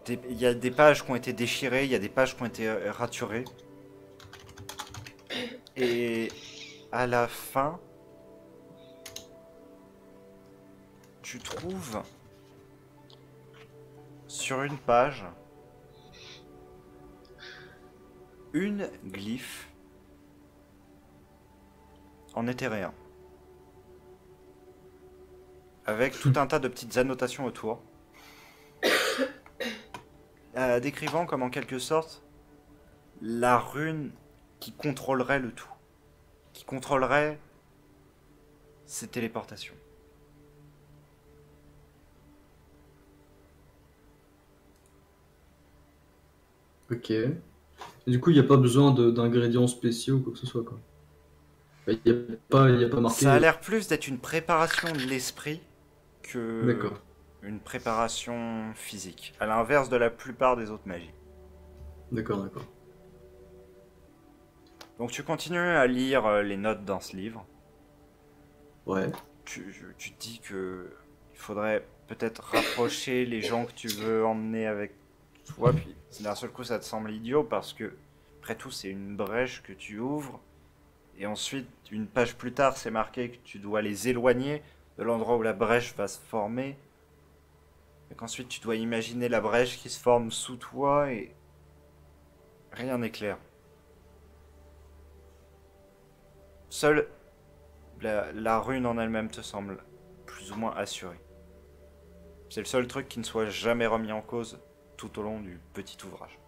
Il y a des pages qui ont été déchirées, il y a des pages qui ont été raturées. Et à la fin, tu trouves sur une page une glyphe en éthéréen. Avec tout un tas de petites annotations autour. Décrivant comme en quelque sorte la rune qui contrôlerait le tout. Qui contrôlerait ces téléportations. Ok. Et du coup, il n'y a pas besoin d'ingrédients spéciaux ou quoi que ce soit, quoi. Il n'y a pas marqué. Ça a l'air plus d'être une préparation de l'esprit que D'accord. une préparation physique. À l'inverse de la plupart des autres magies. D'accord, d'accord. Donc tu continues à lire les notes dans ce livre. Ouais. Tu te dis que il faudrait peut-être rapprocher les gens que tu veux emmener avec toi. Puis d'un seul coup ça te semble idiot parce que après tout c'est une brèche que tu ouvres. Et ensuite une page plus tard c'est marqué que tu dois les éloigner de l'endroit où la brèche va se former. Et qu'ensuite tu dois imaginer la brèche qui se forme sous toi et rien n'est clair. Seule la rune en elle-même te semble plus ou moins assurée. C'est le seul truc qui ne soit jamais remis en cause tout au long du petit ouvrage.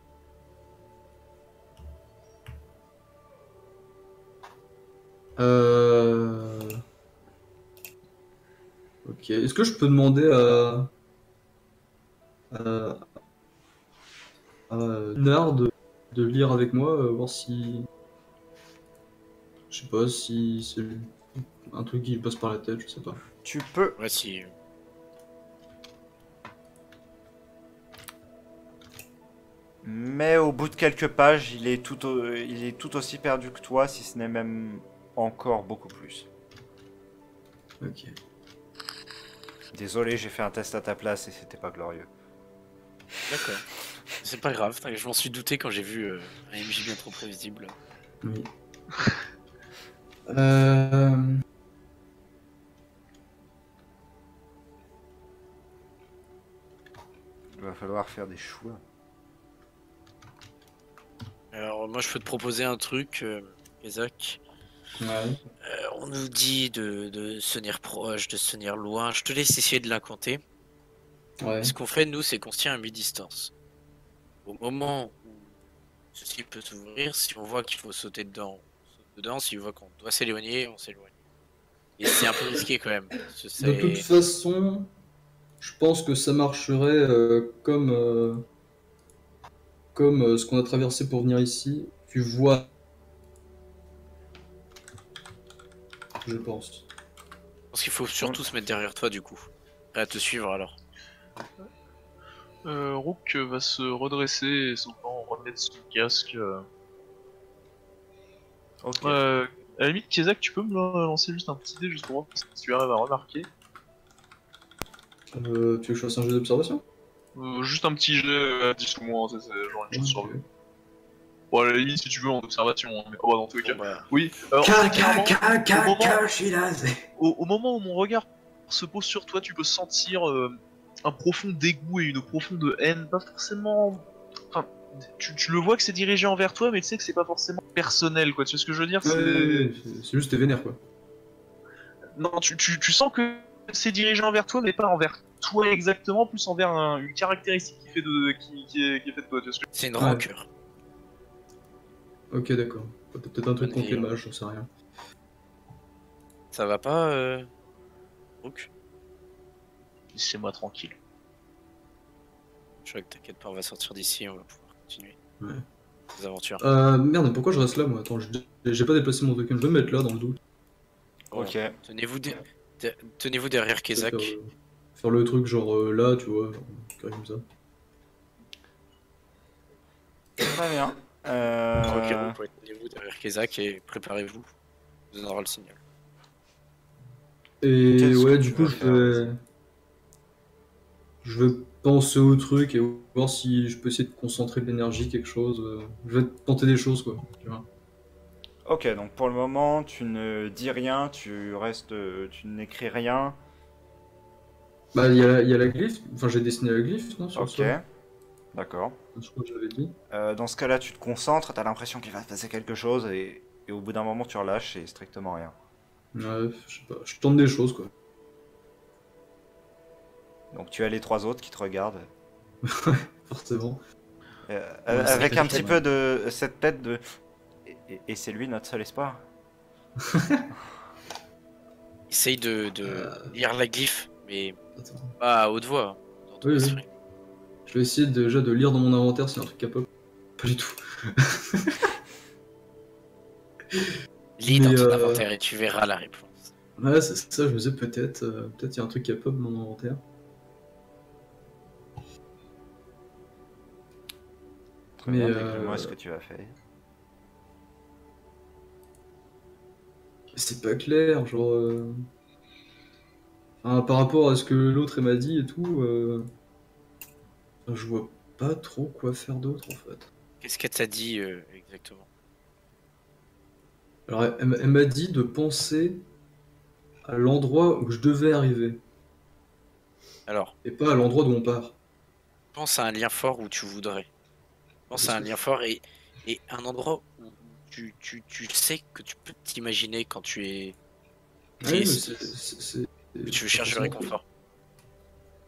Ok. Est-ce que je peux demander à, à Nard de lire avec moi, voir si. Je sais pas si c'est un truc qui lui passe par la tête, je sais pas. Tu peux, Ouais, si. mais au bout de quelques pages, il est tout aussi perdu que toi, si ce n'est même encore beaucoup plus. Ok. Désolé, j'ai fait un test à ta place et c'était pas glorieux. D'accord. C'est pas grave, je m'en suis douté quand j'ai vu un MJ bien trop prévisible. Oui. Il va falloir faire des choix. Alors, moi, je peux te proposer un truc, Isaac. Ouais. On nous dit de se tenir proche, de se tenir loin. Je te laisse essayer de l'incanter. Ouais. Ce qu'on fait, nous, c'est qu'on se tient à mi-distance. Au moment où ceci peut s'ouvrir, si on voit qu'il faut sauter dedans, on saute dedans. Si on voit qu'on doit s'éloigner, on s'éloigne. Et c'est un peu risqué quand même. Parce que De toute c'est- façon, je pense que ça marcherait comme ce qu'on a traversé pour venir ici. Tu vois, je pense. Je pense qu'il faut surtout se mettre derrière toi, du coup. Prêt à te suivre, alors. Rook va se redresser et simplement remettre son casque. Ok. À la limite, Kiesak, tu peux me lancer juste un petit dé juste pour voir si tu arrives à remarquer. Tu veux que je fasse un jeu d'observation? Juste un petit jet à 10 ou moins, c'est genre une chose sur Ok. deux. Bon, à la limite, si tu veux, en observation, hein, mais dans tous les cas. Bon, bah, Oui, clairement, au moment où mon regard se pose sur toi, tu peux sentir un profond dégoût et une profonde haine, pas forcément... Enfin, tu le vois que c'est dirigé envers toi, mais tu sais que c'est pas forcément personnel, quoi, tu sais ce que je veux dire? Ouais, c'est juste t'es vénère, quoi. Non, tu sens que c'est dirigé envers toi, mais pas envers toi exactement, plus envers une caractéristique qui est faite de toi, tu vois ce que c'est une Ouais. rancœur. Ok, d'accord. Peut-être un truc Bonne contre les vie, hein. mages, j'en sais rien. Ça va pas, Brooke? Laissez-moi tranquille. Je crois que t'inquiète pas, on va sortir d'ici et on va pouvoir continuer Ouais. les aventures. Merde, pourquoi je reste là, moi? Attends, j'ai pas déplacé mon token, je vais me mettre là, dans le doute. Ok. Tenez-vous derrière Kezak. Faire le truc genre là, tu vois, genre, carré comme ça. Très bien. Ok, vous pouvez tenez-vous derrière Kezak et préparez-vous. Vous en aura le signal. Et Qu'est-ce ouais, que du tu coup, vas faire, je vais penser au truc et voir si je peux essayer de concentrer de l'énergie, quelque chose. Je vais tenter des choses, quoi. Tu vois. Ok, donc pour le moment, tu ne dis rien, tu restes, tu n'écris rien. Bah, il y a la glyphe. Enfin, j'ai dessiné la glyphe, non, sur le Ok, sol. d'accord. Je crois que je l'avais dit. Dans ce cas-là, tu te concentres, t'as l'impression qu'il va se passer quelque chose et au bout d'un moment, tu relâches et strictement rien. Ouais, je sais pas, je tente des choses quoi. Donc tu as les 3 autres qui te regardent. Forcément. Ouais, Avec c'est un très petit peu de cette tête de... Et c'est lui notre seul espoir. Essaye de lire la glyphe, mais Attends. pas à haute voix, hein, dans ton Oui, oui. esprit. Je vais essayer déjà de lire dans mon inventaire s'il y a un truc capable. Pas du tout. Lis Mais, dans ton inventaire et tu verras la réponse. Ouais, c'est ça, je me disais peut-être il y a un truc capable dans mon inventaire. Très Mais, bien, décris-moi ce que tu as fait. C'est pas clair, genre. Enfin, par rapport à ce que l'autre m'a dit et tout, je vois pas trop quoi faire d'autre en fait. Qu'est-ce qu'elle t'a dit exactement? Alors, elle m'a dit de penser à l'endroit où je devais arriver, Alors, et pas à l'endroit d'où on part. pense à un lien fort où tu voudrais. Pense à un lien fort et un endroit où tu sais que tu peux t'imaginer quand tu es Ouais, mais triste, c'est- que tu veux chercher le réconfort.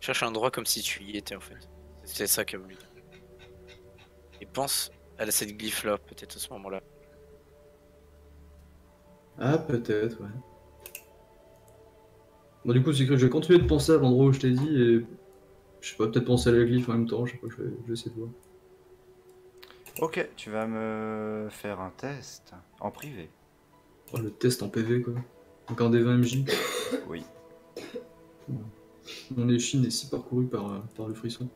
Cherche un endroit comme si tu y étais en fait. C'est ça qu'elle voulait dire. Et pense à cette glyphe là, peut-être à ce moment-là. Ah, peut-être, ouais. Bon, du coup, c'est que je vais continuer de penser à l'endroit où je t'ai dit et. Je sais pas, peut-être penser à la glyphe en même temps, je sais pas, je vais essayer de voir. Ok, tu vas me faire un test en privé. Oh, le test en PV quoi. Donc un des 20 MJ. Oui. Mon échine est si parcouru par le frisson.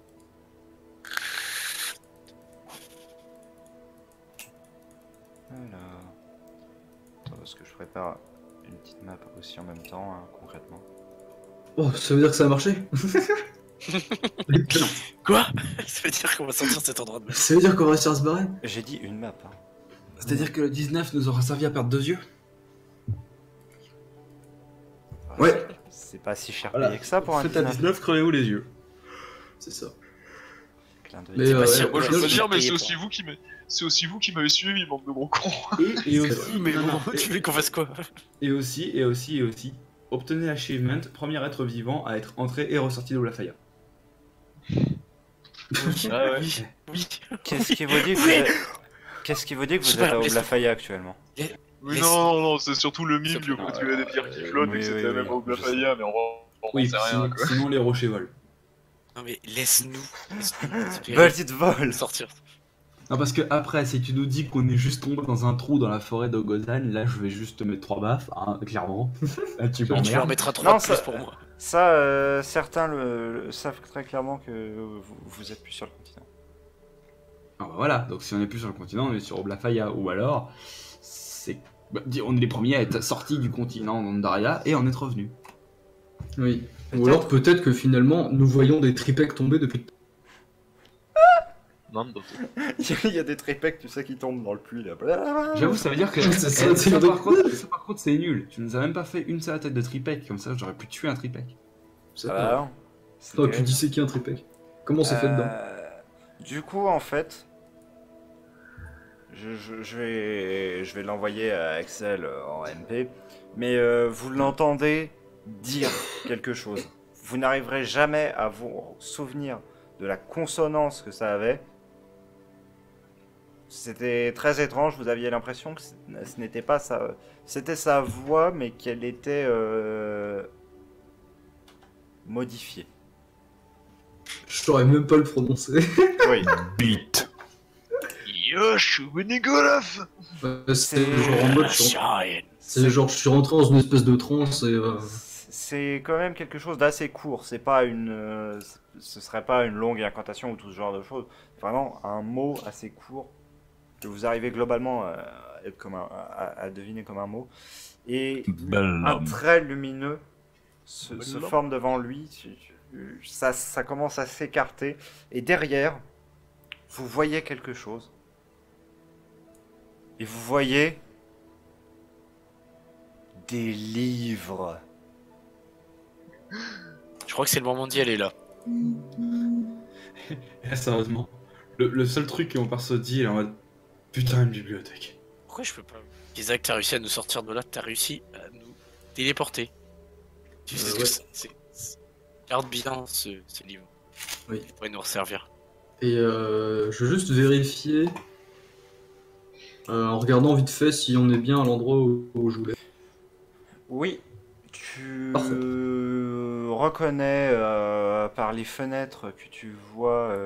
Alors... Attends, parce que je prépare une petite map aussi en même temps, hein, concrètement. Oh, ça veut dire que ça a marché. Quoi? Ça veut dire qu'on va sortir cet endroit de merde. Ça veut dire qu'on va réussir à se barrer. J'ai dit une map. Hein. C'est-à-dire que le 19 nous aura servi à perdre 2 yeux. Enfin, Ouais. C'est pas si cher Voilà. payé que ça pour un Faites à 19. 19, crevez-vous les yeux. C'est ça. Clin d'œil. Mais C'est pas si- ouais, Moi, je final, veux je dire, vais mais payer c'est aussi vous qui m'avez suivi, bande de gros cons. Et aussi, Mais non, bon, non, tu veux qu'on fasse quoi? et aussi, obtenez l'achievement, premier être vivant à être entré et ressorti de la Faya. Ah ouais. Oui. Qu'est-ce qui vous dit que vous Oui. êtes... Qu'est-ce qui vous dit que vous Je sais êtes pas, à laisse- Oblafaya actuellement? Oui, Laisse- non, c'est surtout le mime Surtout- du coup, tu as des pierres qui flottent oui, et que oui, c'était oui, même au je sais. Blafaya, mais on Oui, sait rien quoi. sinon les rochers volent. Non mais laisse-nous espérer Balti de vol. sortir. Non, parce que après, si tu nous dis qu'on est juste tombé dans un trou dans la forêt de Gozan, là je vais juste te mettre 3 baffes, hein, clairement. Là tu Tu vas en m'emmerdes. mettre à 3 Non, de plus ça- pour moi. Ça, certains le savent très clairement que vous êtes plus sur le continent. Ah bah voilà, donc si on est plus sur le continent, on est sur Oblafaya, ou alors, on est les premiers à être sortis du continent d'Andaria et en être revenus. Oui. Peut-être. Ou alors peut-être que finalement nous voyons des tripecs tomber depuis. Non, non. Il y a des tripeks, tu sais, qui tombent dans le puits là. J'avoue, ça veut dire que C'est ça, eh, c'est ça, le- par contre, c'est nul. Tu nous as même pas fait une seule tête de tripec, comme ça j'aurais pu tuer un tripec. C'est Ah, pas. non. C'est T'aurais pu terrible. disséquer un tripec. Comment c'est fait dedans? Du coup, en fait, je vais l'envoyer à Axel en MP, mais vous l'entendez dire quelque chose. Vous n'arriverez jamais à vous souvenir de la consonance que ça avait. C'était très étrange, vous aviez l'impression que ce n'était pas ça. C'était sa voix, mais qu'elle était modifiée. Je saurais même pas le prononcer. Oui. Beat. Yo, je suis Wenigolaf. C'est genre en mode. C'est genre je suis rentré dans une espèce de transe et. C'est quand même quelque chose d'assez court. C'est pas ce serait pas une longue incantation ou tout ce genre de choses. Vraiment un mot assez court que vous arrivez globalement à deviner comme un mot. Et un trait lumineux se forme devant lui. Ça commence à s'écarter. Et derrière, vous voyez quelque chose. Et vous voyez des livres. Je crois que c'est le moment d'y aller là. Eh, sérieusement, le seul truc qu'on part se dire, il est en mode putain, une bibliothèque. Pourquoi je peux pas? Isaac, t'as réussi à nous sortir de là, t'as réussi à nous téléporté. Tu sais ce que Ouais. Garde bien ce livre. Oui. Il pourrait nous resservir. Et je veux juste vérifier, en regardant vite fait si on est bien à l'endroit où je voulais. Oui, tu Parfait. reconnais par les fenêtres que tu vois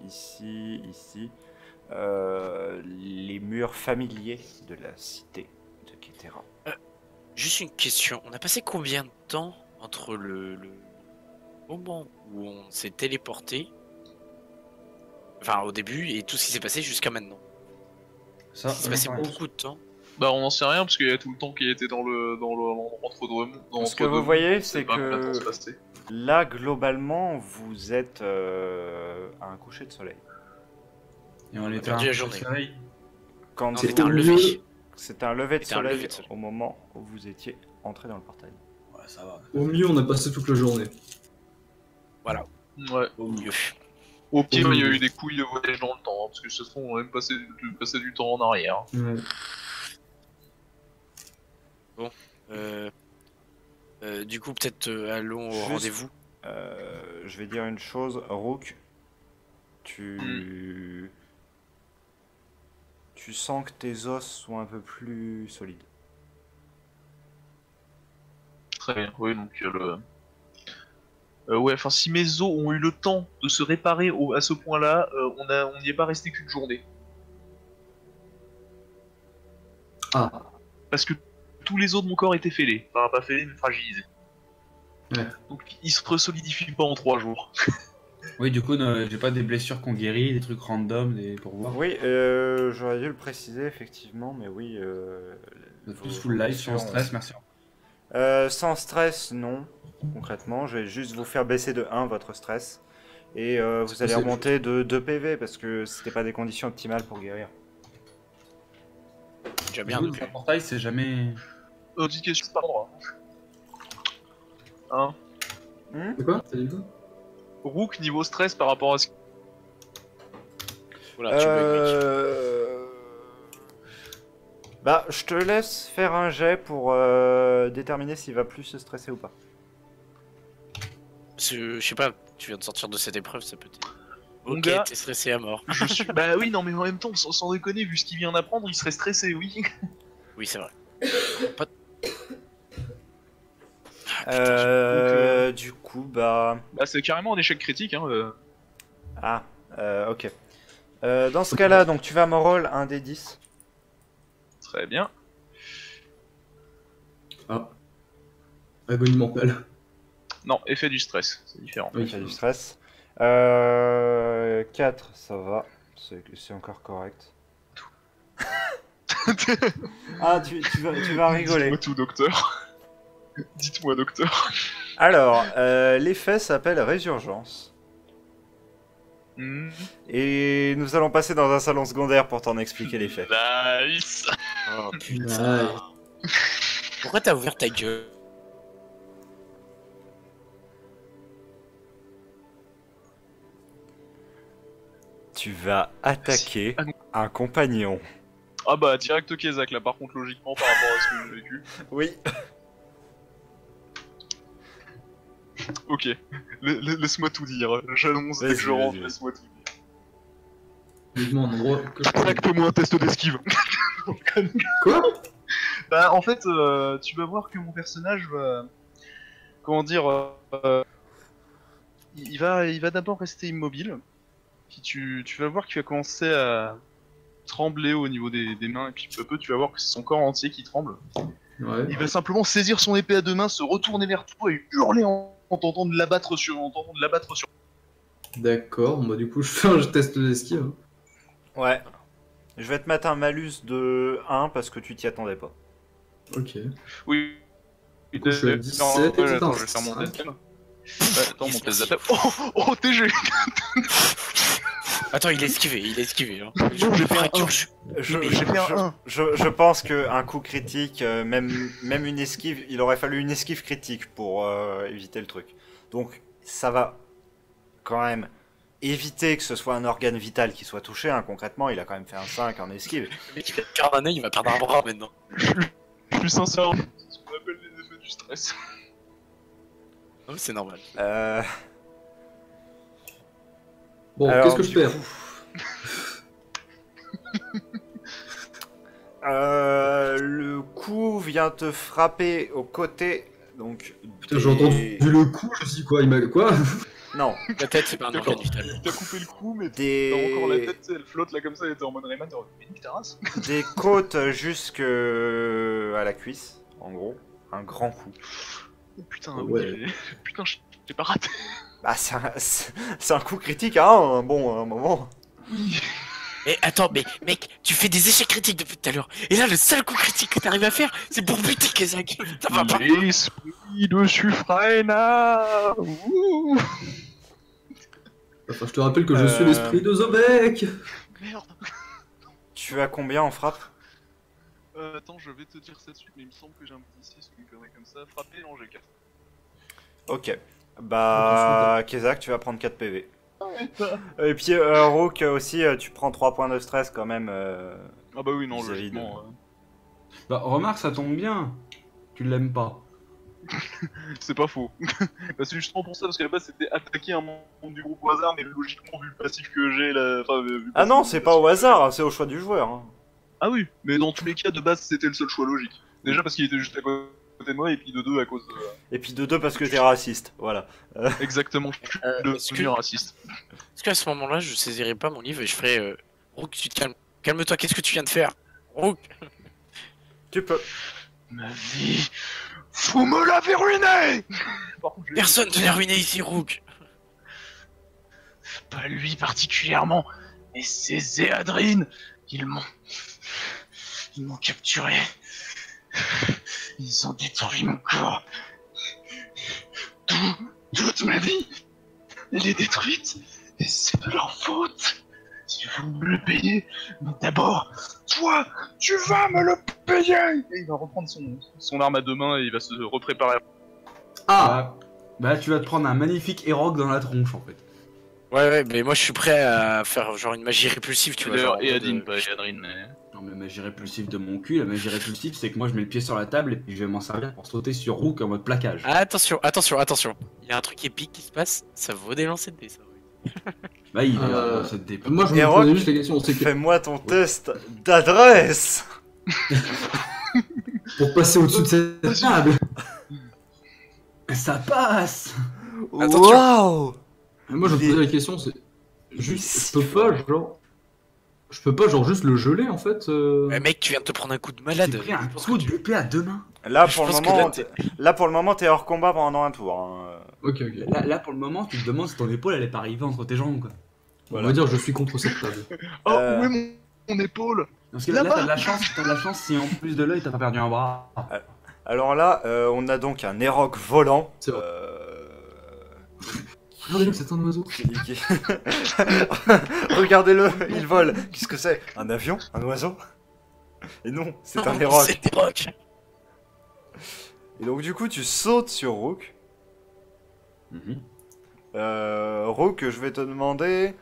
ici, les murs familiers de la cité de Kétera. Juste une question. On a passé combien de temps entre le moment où on s'est téléporté, enfin au début, et tout ce qui s'est passé jusqu'à maintenant? Ça, Il s'est passé ouais. beaucoup de temps. Bah on n'en sait rien parce qu'il y a tout le temps qui était dans l'entre-deux. Ce que vous voyez, c'est pas combien de temps que se passait. là, globalement, vous êtes à un coucher de soleil. Et on était perdu un la peu journée. soleil. Quand Non, C'est c'était un au lever. mieux- c'est un lever de C'était un soleil lever de soleil. au moment où vous étiez entré dans le portail. Ouais, ça va. Au mieux, on a passé toute la journée. Voilà, Ouais. au mieux. Au pire, Au il y a mieux. eu des couilles de voyage dans le temps, hein, parce que ça se trouve, on a même passé du temps en arrière. Ouais. Du coup, peut-être allons au Juste- rendez-vous. Je vais dire une chose, Rook, tu sens que tes os sont un peu plus solides. Très bien, oui, donc ouais, enfin, si mes os ont eu le temps de se réparer à ce point-là, on n'y est pas resté qu'une journée. Ah, Parce que tous les os de mon corps étaient fêlés. Enfin, pas fêlés, mais fragilisés. Ouais. Donc, ils se resolidifient pas en 3 jours. Oui, du coup, j'ai pas des blessures qu'on guérit, des trucs random pour voir. Oui, j'aurais dû le préciser effectivement, mais oui. Tous full life, sans stress, merci. Sans stress, non. Concrètement, je vais juste vous faire baisser de 1 votre stress. Et vous allez possible. remonter de 2 PV parce que c'était pas des conditions optimales pour guérir. Déjà Bien, bien. le portail, c'est jamais. Petite question par endroit. Hein, c'est quoi? T'as dit quoi? Rook, niveau stress par rapport à ce. Voilà, tu bugs, mec. Bah, je te laisse faire un jet pour déterminer s'il va plus se stresser ou pas. Je sais pas, tu viens de sortir de cette épreuve, ça peut être. Mon Ok, gars- t'es stressé à mort. Je suis... Bah oui, non, mais en même temps, sans déconner, vu ce qu'il vient d'apprendre, il serait stressé, oui. Oui, c'est vrai. Du coup, bah... Bah, c'est carrément un échec critique, hein. Ah, ok. Dans ce cas-là, donc tu vas me roll un des 10. Très bien. Ah. Agonie mentale. Non, effet du stress, c'est différent. Oui. Il y a du stress. 4, ça va. C'est encore correct. Ah, tu vas rigoler. Dites-moi tout, docteur. Dites-moi, docteur. Alors, l'effet s'appelle Résurgence. Hmm. Et nous allons passer dans un salon secondaire pour t'en expliquer l'effet. Nice. Oh putain. Pourquoi t'as ouvert ta gueule? Tu vas attaquer un compagnon. Ah bah, direct Kezak, là, par contre, logiquement, par rapport à ce que j'ai vécu. Oui. Ok, laisse-moi tout dire. J'annonce dès que Vas-y, je rentre, vas-y. laisse-moi tout dire. Uniquement un endroit que je connais. Exactement un test d'esquive. Quoi? Bah, en fait, tu vas voir que mon personnage va... Comment dire il va d'abord rester immobile. Puis tu vas voir qu'il va commencer à trembler au niveau des mains. Et puis peu à peu, tu vas voir que c'est son corps entier qui tremble. Ouais. Il va simplement saisir son épée à deux mains, se retourner vers toi et hurler en tentant de l'abattre sur... D'accord, bah du coup je fais un test d'esquive. Ouais. Je vais te mettre un malus de 1 parce que tu t'y attendais pas. Ok. Oui. Du coup, je suis à 17, attends, putain, je vais faire mon 5. test. Ouais, attends, mon test d'attaque. Oh, TG. Attends, il a esquivé. Hein. J'ai fait un 1. J'ai fait un 1. Je pense qu'un coup critique, même une esquive, il aurait fallu une esquive critique pour éviter le truc. Donc ça va quand même éviter que ce soit un organe vital qui soit touché. Hein. Concrètement, il a quand même fait un 5 en esquive. Le mec, il va perdre un œil, il va perdre un bras maintenant. Je suis sincère. Ce qu'on appelle les du stress. Non, mais c'est normal. Bon, Alors, qu'est-ce que je du perds? coup, le coup vient te frapper au côté, donc... Putain, j'ai entendu le coup, je me suis dit quoi, il m'a... Quoi? Non, La tête, c'est pas un D'accord. organe vital. T'as coupé le cou, mais des... t'as encore la tête, tu sais, elle flotte là comme ça, elle était en mode Rayman, t'as nique ta race. des côtes jusque à la cuisse, en gros. Un grand coup. Oh putain, Ouais. oui, putain, j'ai pas raté. Bah, c'est un coup critique, hein, bon, à un moment. Oui. Mais attends, mais mec, tu fais des échecs critiques depuis tout à l'heure. Et là, le seul coup critique que t'arrives à faire, c'est pour buter Kezak. Ça va pas. L'esprit de Suffrena. Ouh. Enfin, je te rappelle que je suis l'esprit de Zobek. Merde. Tu as combien en frappe? Attends, je vais te dire ça de suite, mais il me semble que j'ai un petit 6 ou une connerie comme ça. Frapper, non, j'ai 4. Ok. Bah, Kezak, tu vas prendre 4 PV. Et puis, Rook aussi, tu prends 3 points de stress quand même. Ah bah oui, non, vis-à-vis de- logiquement. Bah, remarque, ça tombe bien. Tu l'aimes pas. C'est pas faux. Bah, c'est justement pour ça, parce qu'à la base c'était attaquer un membre du groupe au hasard, mais logiquement, vu le passif que j'ai, là. Enfin, vu le Ah passif non, que c'est j'ai pas au là-dessus, hasard, hein, c'est au choix du joueur. Hein. Ah oui, mais dans tous les cas, de base, c'était le seul choix logique. Déjà parce qu'il était juste à côté de moi, et puis de deux à cause de. Et puis de 2 parce que t'es raciste, voilà. Exactement, je suis est-ce devenu que- raciste. Est-ce qu'à ce moment-là, je saisirais pas mon livre et je ferais Rook, tu te calmes. Calme-toi, qu'est-ce que tu viens de faire? Rook. Tu peux. Ma vie, vous me l'avez ruinée. Par contre, Personne ne l'a ruiné ici, Rook. pas lui particulièrement, mais c'est Zéadrine. Ils m'ont capturé. Ils ont détruit mon corps. Toute ma vie, elle est détruite. Et c'est de leur faute. Si vous me le payez, mais d'abord, toi, tu vas me le payer. Et il va reprendre son arme à deux mains et il va se repréparer. Ah, Bah, tu vas te prendre un magnifique Hérok dans la tronche en fait. Ouais, mais moi je suis prêt à faire genre une magie répulsive, tu vois. genre, en Et mode, Adine, pas Adrine, mais... Non, mais magie répulsive de mon cul, la magie répulsive, c'est que moi je mets le pied sur la table et puis je vais m'en servir pour sauter sur Rook en mode plaquage. Attention. Il y a un truc épique qui se passe, ça vaut des lancers de dés, ça. Bah, il Euh, cette dépense. moi je me Hérok, posais juste la question, c'est que Fais-moi ton test d'adresse. pour passer au-dessus de cette table. Ça passe. Attention. Waouh. Moi je me posais la question, c'est juste, je peux pas genre juste le geler en fait. Ouais, mec, tu viens de te prendre un coup de J'ai malade. pris un Je pense coup que de épée à deux mains. Là Je pour le pense que moment, là, pour le moment, t'es hors combat pendant un tour. Hein. Ok. Là, pour le moment, tu te demandes si ton épaule elle est pas arrivée entre tes jambes quoi. On va dire je suis contre cette table. Oh, Euh, où est mon épaule? Parce que là, Là-bas. t'as de la chance si en plus de l'œil t'as pas perdu un bras. Alors là, on a donc un Hérok volant. C'est vrai. Regardez, c'est un oiseau. qui- Regardez-le, il vole. Qu'est-ce que c'est? Un avion? Un oiseau? Et non, c'est un non, Hérok. c'est des rocs. Et donc du coup, tu sautes sur Rook. Mhm. Rook, je vais te demander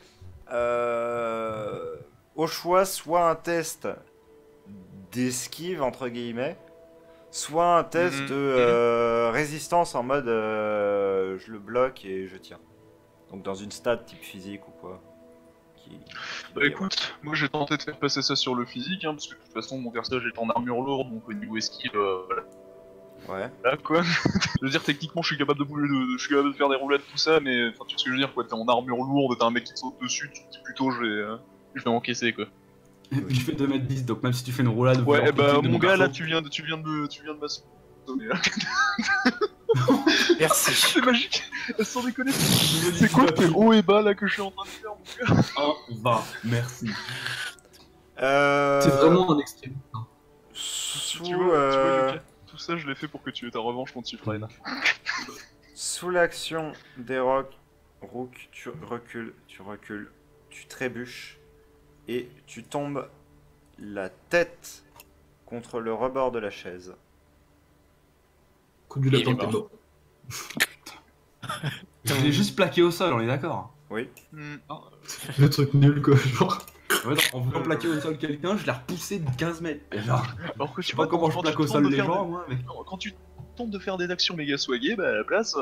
au choix soit un test d'esquive entre guillemets, soit un test Mhm. de résistance en mode je le bloque et je tiens. Donc dans une stat type physique ou quoi. Bah écoute, moi j'ai tenté de faire passer ça sur le physique, hein, parce que de toute façon mon personnage est en armure lourde, donc au niveau esquive, voilà, Ouais. là quoi. Je veux dire, techniquement je suis capable de bouger, je suis capable de faire des roulades, tout ça, mais enfin tu vois ce que je veux dire, quoi, t'es en armure lourde, t'as un mec qui te saute dessus, tu te dis plutôt je vais encaisser quoi. Et puis je fais 2m10, donc même si tu fais une roulade. Ouais, volant bah technique de mon gars là, perso, tu viens de m'assommer là. Merci. C'est magique, sans déconner. C'est quoi tes hauts et bas là que je suis en train de faire mon gars? merci. C'est vraiment un extrême. Sous, Tu vois, Yoka, tout ça je l'ai fait pour que tu aies ta revanche contre Suffrena. sous l'action des Rook, tu recules, tu trébuches et tu tombes la tête contre le rebord de la chaise. Coup du Il est lapin, t'es mort. mort. Je l'ai juste plaqué au sol, on est d'accord. Oui. Le truc nul quoi, genre. Ouais, en voulant plaquer au sol quelqu'un, je l'ai repoussé de 15 mètres. Et genre, Alors que je sais pas comment je plaque au sol les gens, moi, mais. Quand tu tente de faire des actions méga swaguées, bah à la place,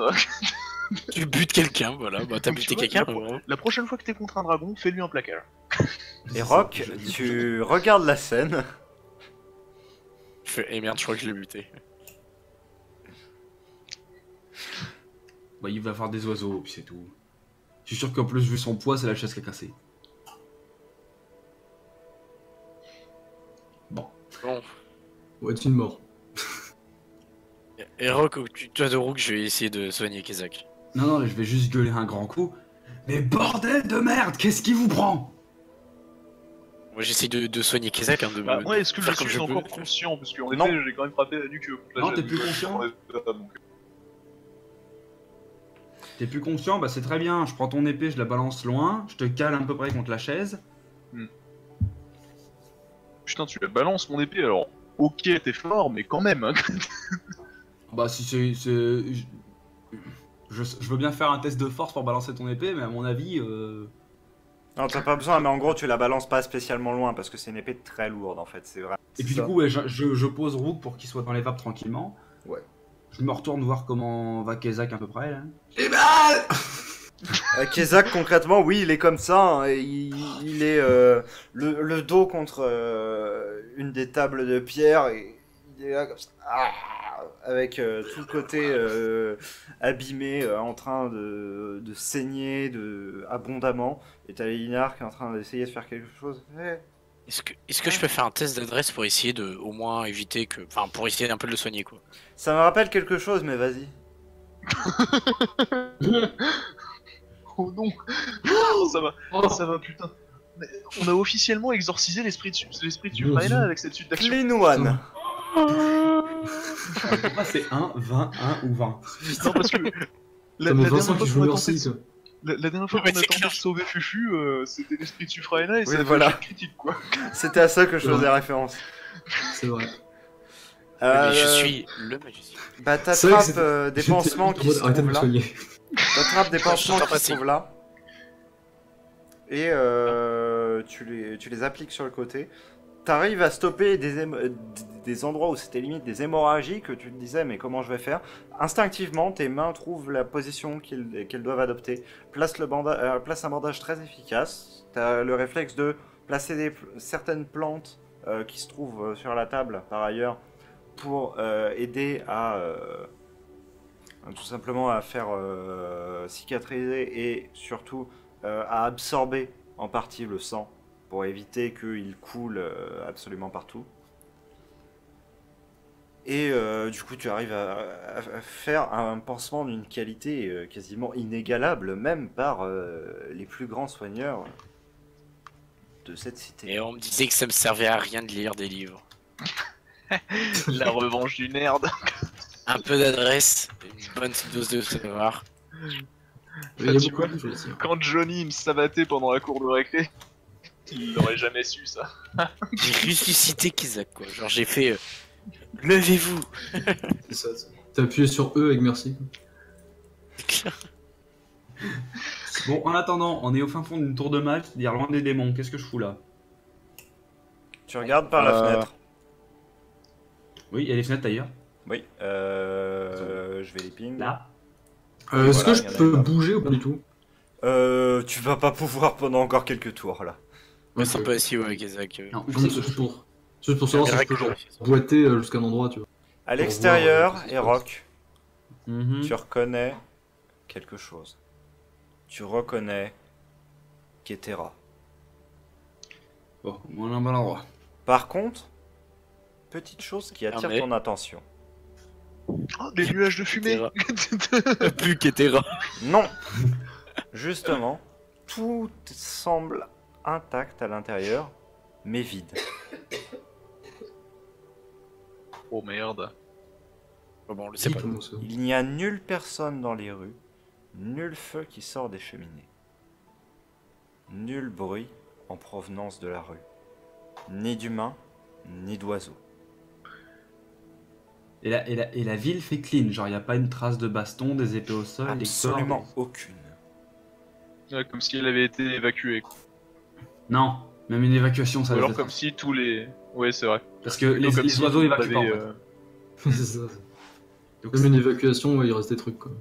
Tu butes quelqu'un, voilà. Bah, t'as Donc, buté tu vois, quelqu'un, la, vraiment. la prochaine fois que t'es contre un dragon, fais-lui un plaquage. Et Rock, tu regardes la scène. Je fais, eh merde, je crois que je l'ai buté. Bah, il va faire des oiseaux, puis c'est tout. Je suis sûr qu'en plus, vu son poids, c'est la chaise qui a cassé. Bon. Bon. Ouais, tu une mort. Et Rock, toi de Rook, je vais essayer de soigner Kezak. Non, non, je vais juste gueuler un grand coup. Mais bordel de merde, qu'est-ce qui vous prend? Moi j'essaie de soigner Kezak, hein, de Bah, ouais, est-ce que je faire comme suis je encore peux. conscient? Parce qu'en Non. effet, j'ai quand même frappé la nuque. Non, t'es plus conscient? T'es plus conscient? Bah c'est très bien, je prends ton épée, je la balance loin, je te cale à peu près contre la chaise. Putain, tu la balances mon épée alors. Ok, t'es fort, mais quand même. Hein. Bah si je veux bien faire un test de force pour balancer ton épée, mais à mon avis... Non, t'as pas besoin, mais en gros, tu la balances pas spécialement loin parce que c'est une épée très lourde en fait. C'est vrai. Et puis du coup, ouais, je pose Rook pour qu'il soit dans les vapes tranquillement. Ouais. Je me retourne voir comment va Kezak à peu près là. Kezak, concrètement, oui, il est comme ça. Hein, et il est le dos contre une des tables de pierre et il est là comme ça. Ah, avec tout le côté abîmé, en train de saigner abondamment. Et t'as Linar qui est en train d'essayer de faire quelque chose. Est-ce que je peux faire un test d'adresse pour essayer de au moins éviter que. Enfin, pour essayer un peu de le soigner quoi. Ça me rappelle quelque chose, mais vas-y. Oh non. Oh, ça va, putain. Mais on a officiellement exorcisé l'esprit de Sufraina avec cette suite d'actions. Clean one. Pourquoi c'est 1, 20, 1 ou 20? Non, parce que Ça me Vincent qui joue merci, quoi. la dernière fois Ouais, qu'on a c'est tenté de clair. sauver Fufu, c'était l'esprit de Sufraina et Oui, ça voilà. fait critique quoi. C'était à ça que je faisais référence. C'est vrai. Mais je suis le magicien. Bah C'est vrai que t'attrapes des j'étais pansements en qui mode, se arrêtez de trouvent me là. soigner. T'attrapes des pansements t'en qui se passe. trouvent là. Et tu les appliques sur le côté. T'arrives à stopper des endroits où c'était limite des hémorragies que tu te disais mais comment je vais faire. Instinctivement, tes mains trouvent la position qu'elles doivent adopter. Place un bandage très efficace. T'as le réflexe de placer certaines plantes qui se trouvent sur la table par ailleurs pour aider à tout simplement à faire cicatriser et surtout à absorber en partie le sang pour éviter qu'il coule absolument partout. Et du coup tu arrives à faire un pansement d'une qualité quasiment inégalable même par les plus grands soigneurs de cette cité. Et on me disait que ça me servait à rien de lire des livres. La revanche du nerd. Un peu d'adresse, une bonne petite dose de savoir. Il y a Tu beaucoup vois, de choses ici. Quand Johnny me sabattait pendant la cour de récré, il n'aurait jamais su ça. J'ai ressuscité Kezak quoi. Genre j'ai fait levez-vous. C'est ça. T'as appuyé sur E avec merci. Bon, en attendant, on est au fin fond d'une tour de magie, c'est-à-dire loin des démons. Qu'est-ce que je fous là? Tu regardes par la fenêtre. Oui, il y a les fenêtres d'ailleurs. Oui, je vais les ping. Là. Est-ce voilà, que il y en je a peux une. bouger ou pas du tout? Tu vas pas pouvoir pendant encore quelques tours là. Moi c'est pas si ouais Kezak. Non, Non, c'est juste pour savoir si je peux genre Ouais, boiter jusqu'à un endroit, tu vois. À Pour l'extérieur, voir, et Rock, Mhm. tu reconnais quelque chose. Tu reconnais Ketera. Bon, on a un bon endroit. Par contre, petite chose qui attire mais- ton attention. Oh, des nuages de fumée. Plus qu'Etera. Non. Justement, tout semble intact à l'intérieur, mais vide. Oh merde. Bon, on le sait pas. Comment ça? Il n'y a nulle personne dans les rues, nul feu qui sort des cheminées, nul bruit en provenance de la rue, ni d'humains, ni d'oiseaux. Et la ville fait clean, genre il n'y a pas une trace de baston, des épées au sol, des corps. Absolument aucune. Ouais, comme si elle avait été évacuée. Quoi. Non, même une évacuation ça Ou doit alors être- comme si tous les... Ouais, c'est vrai. Parce que les Comme les si oiseaux tout évacuent pas en avait, fait. C'est ça. Donc, Même une évacuation, ouais, il reste des trucs quoi.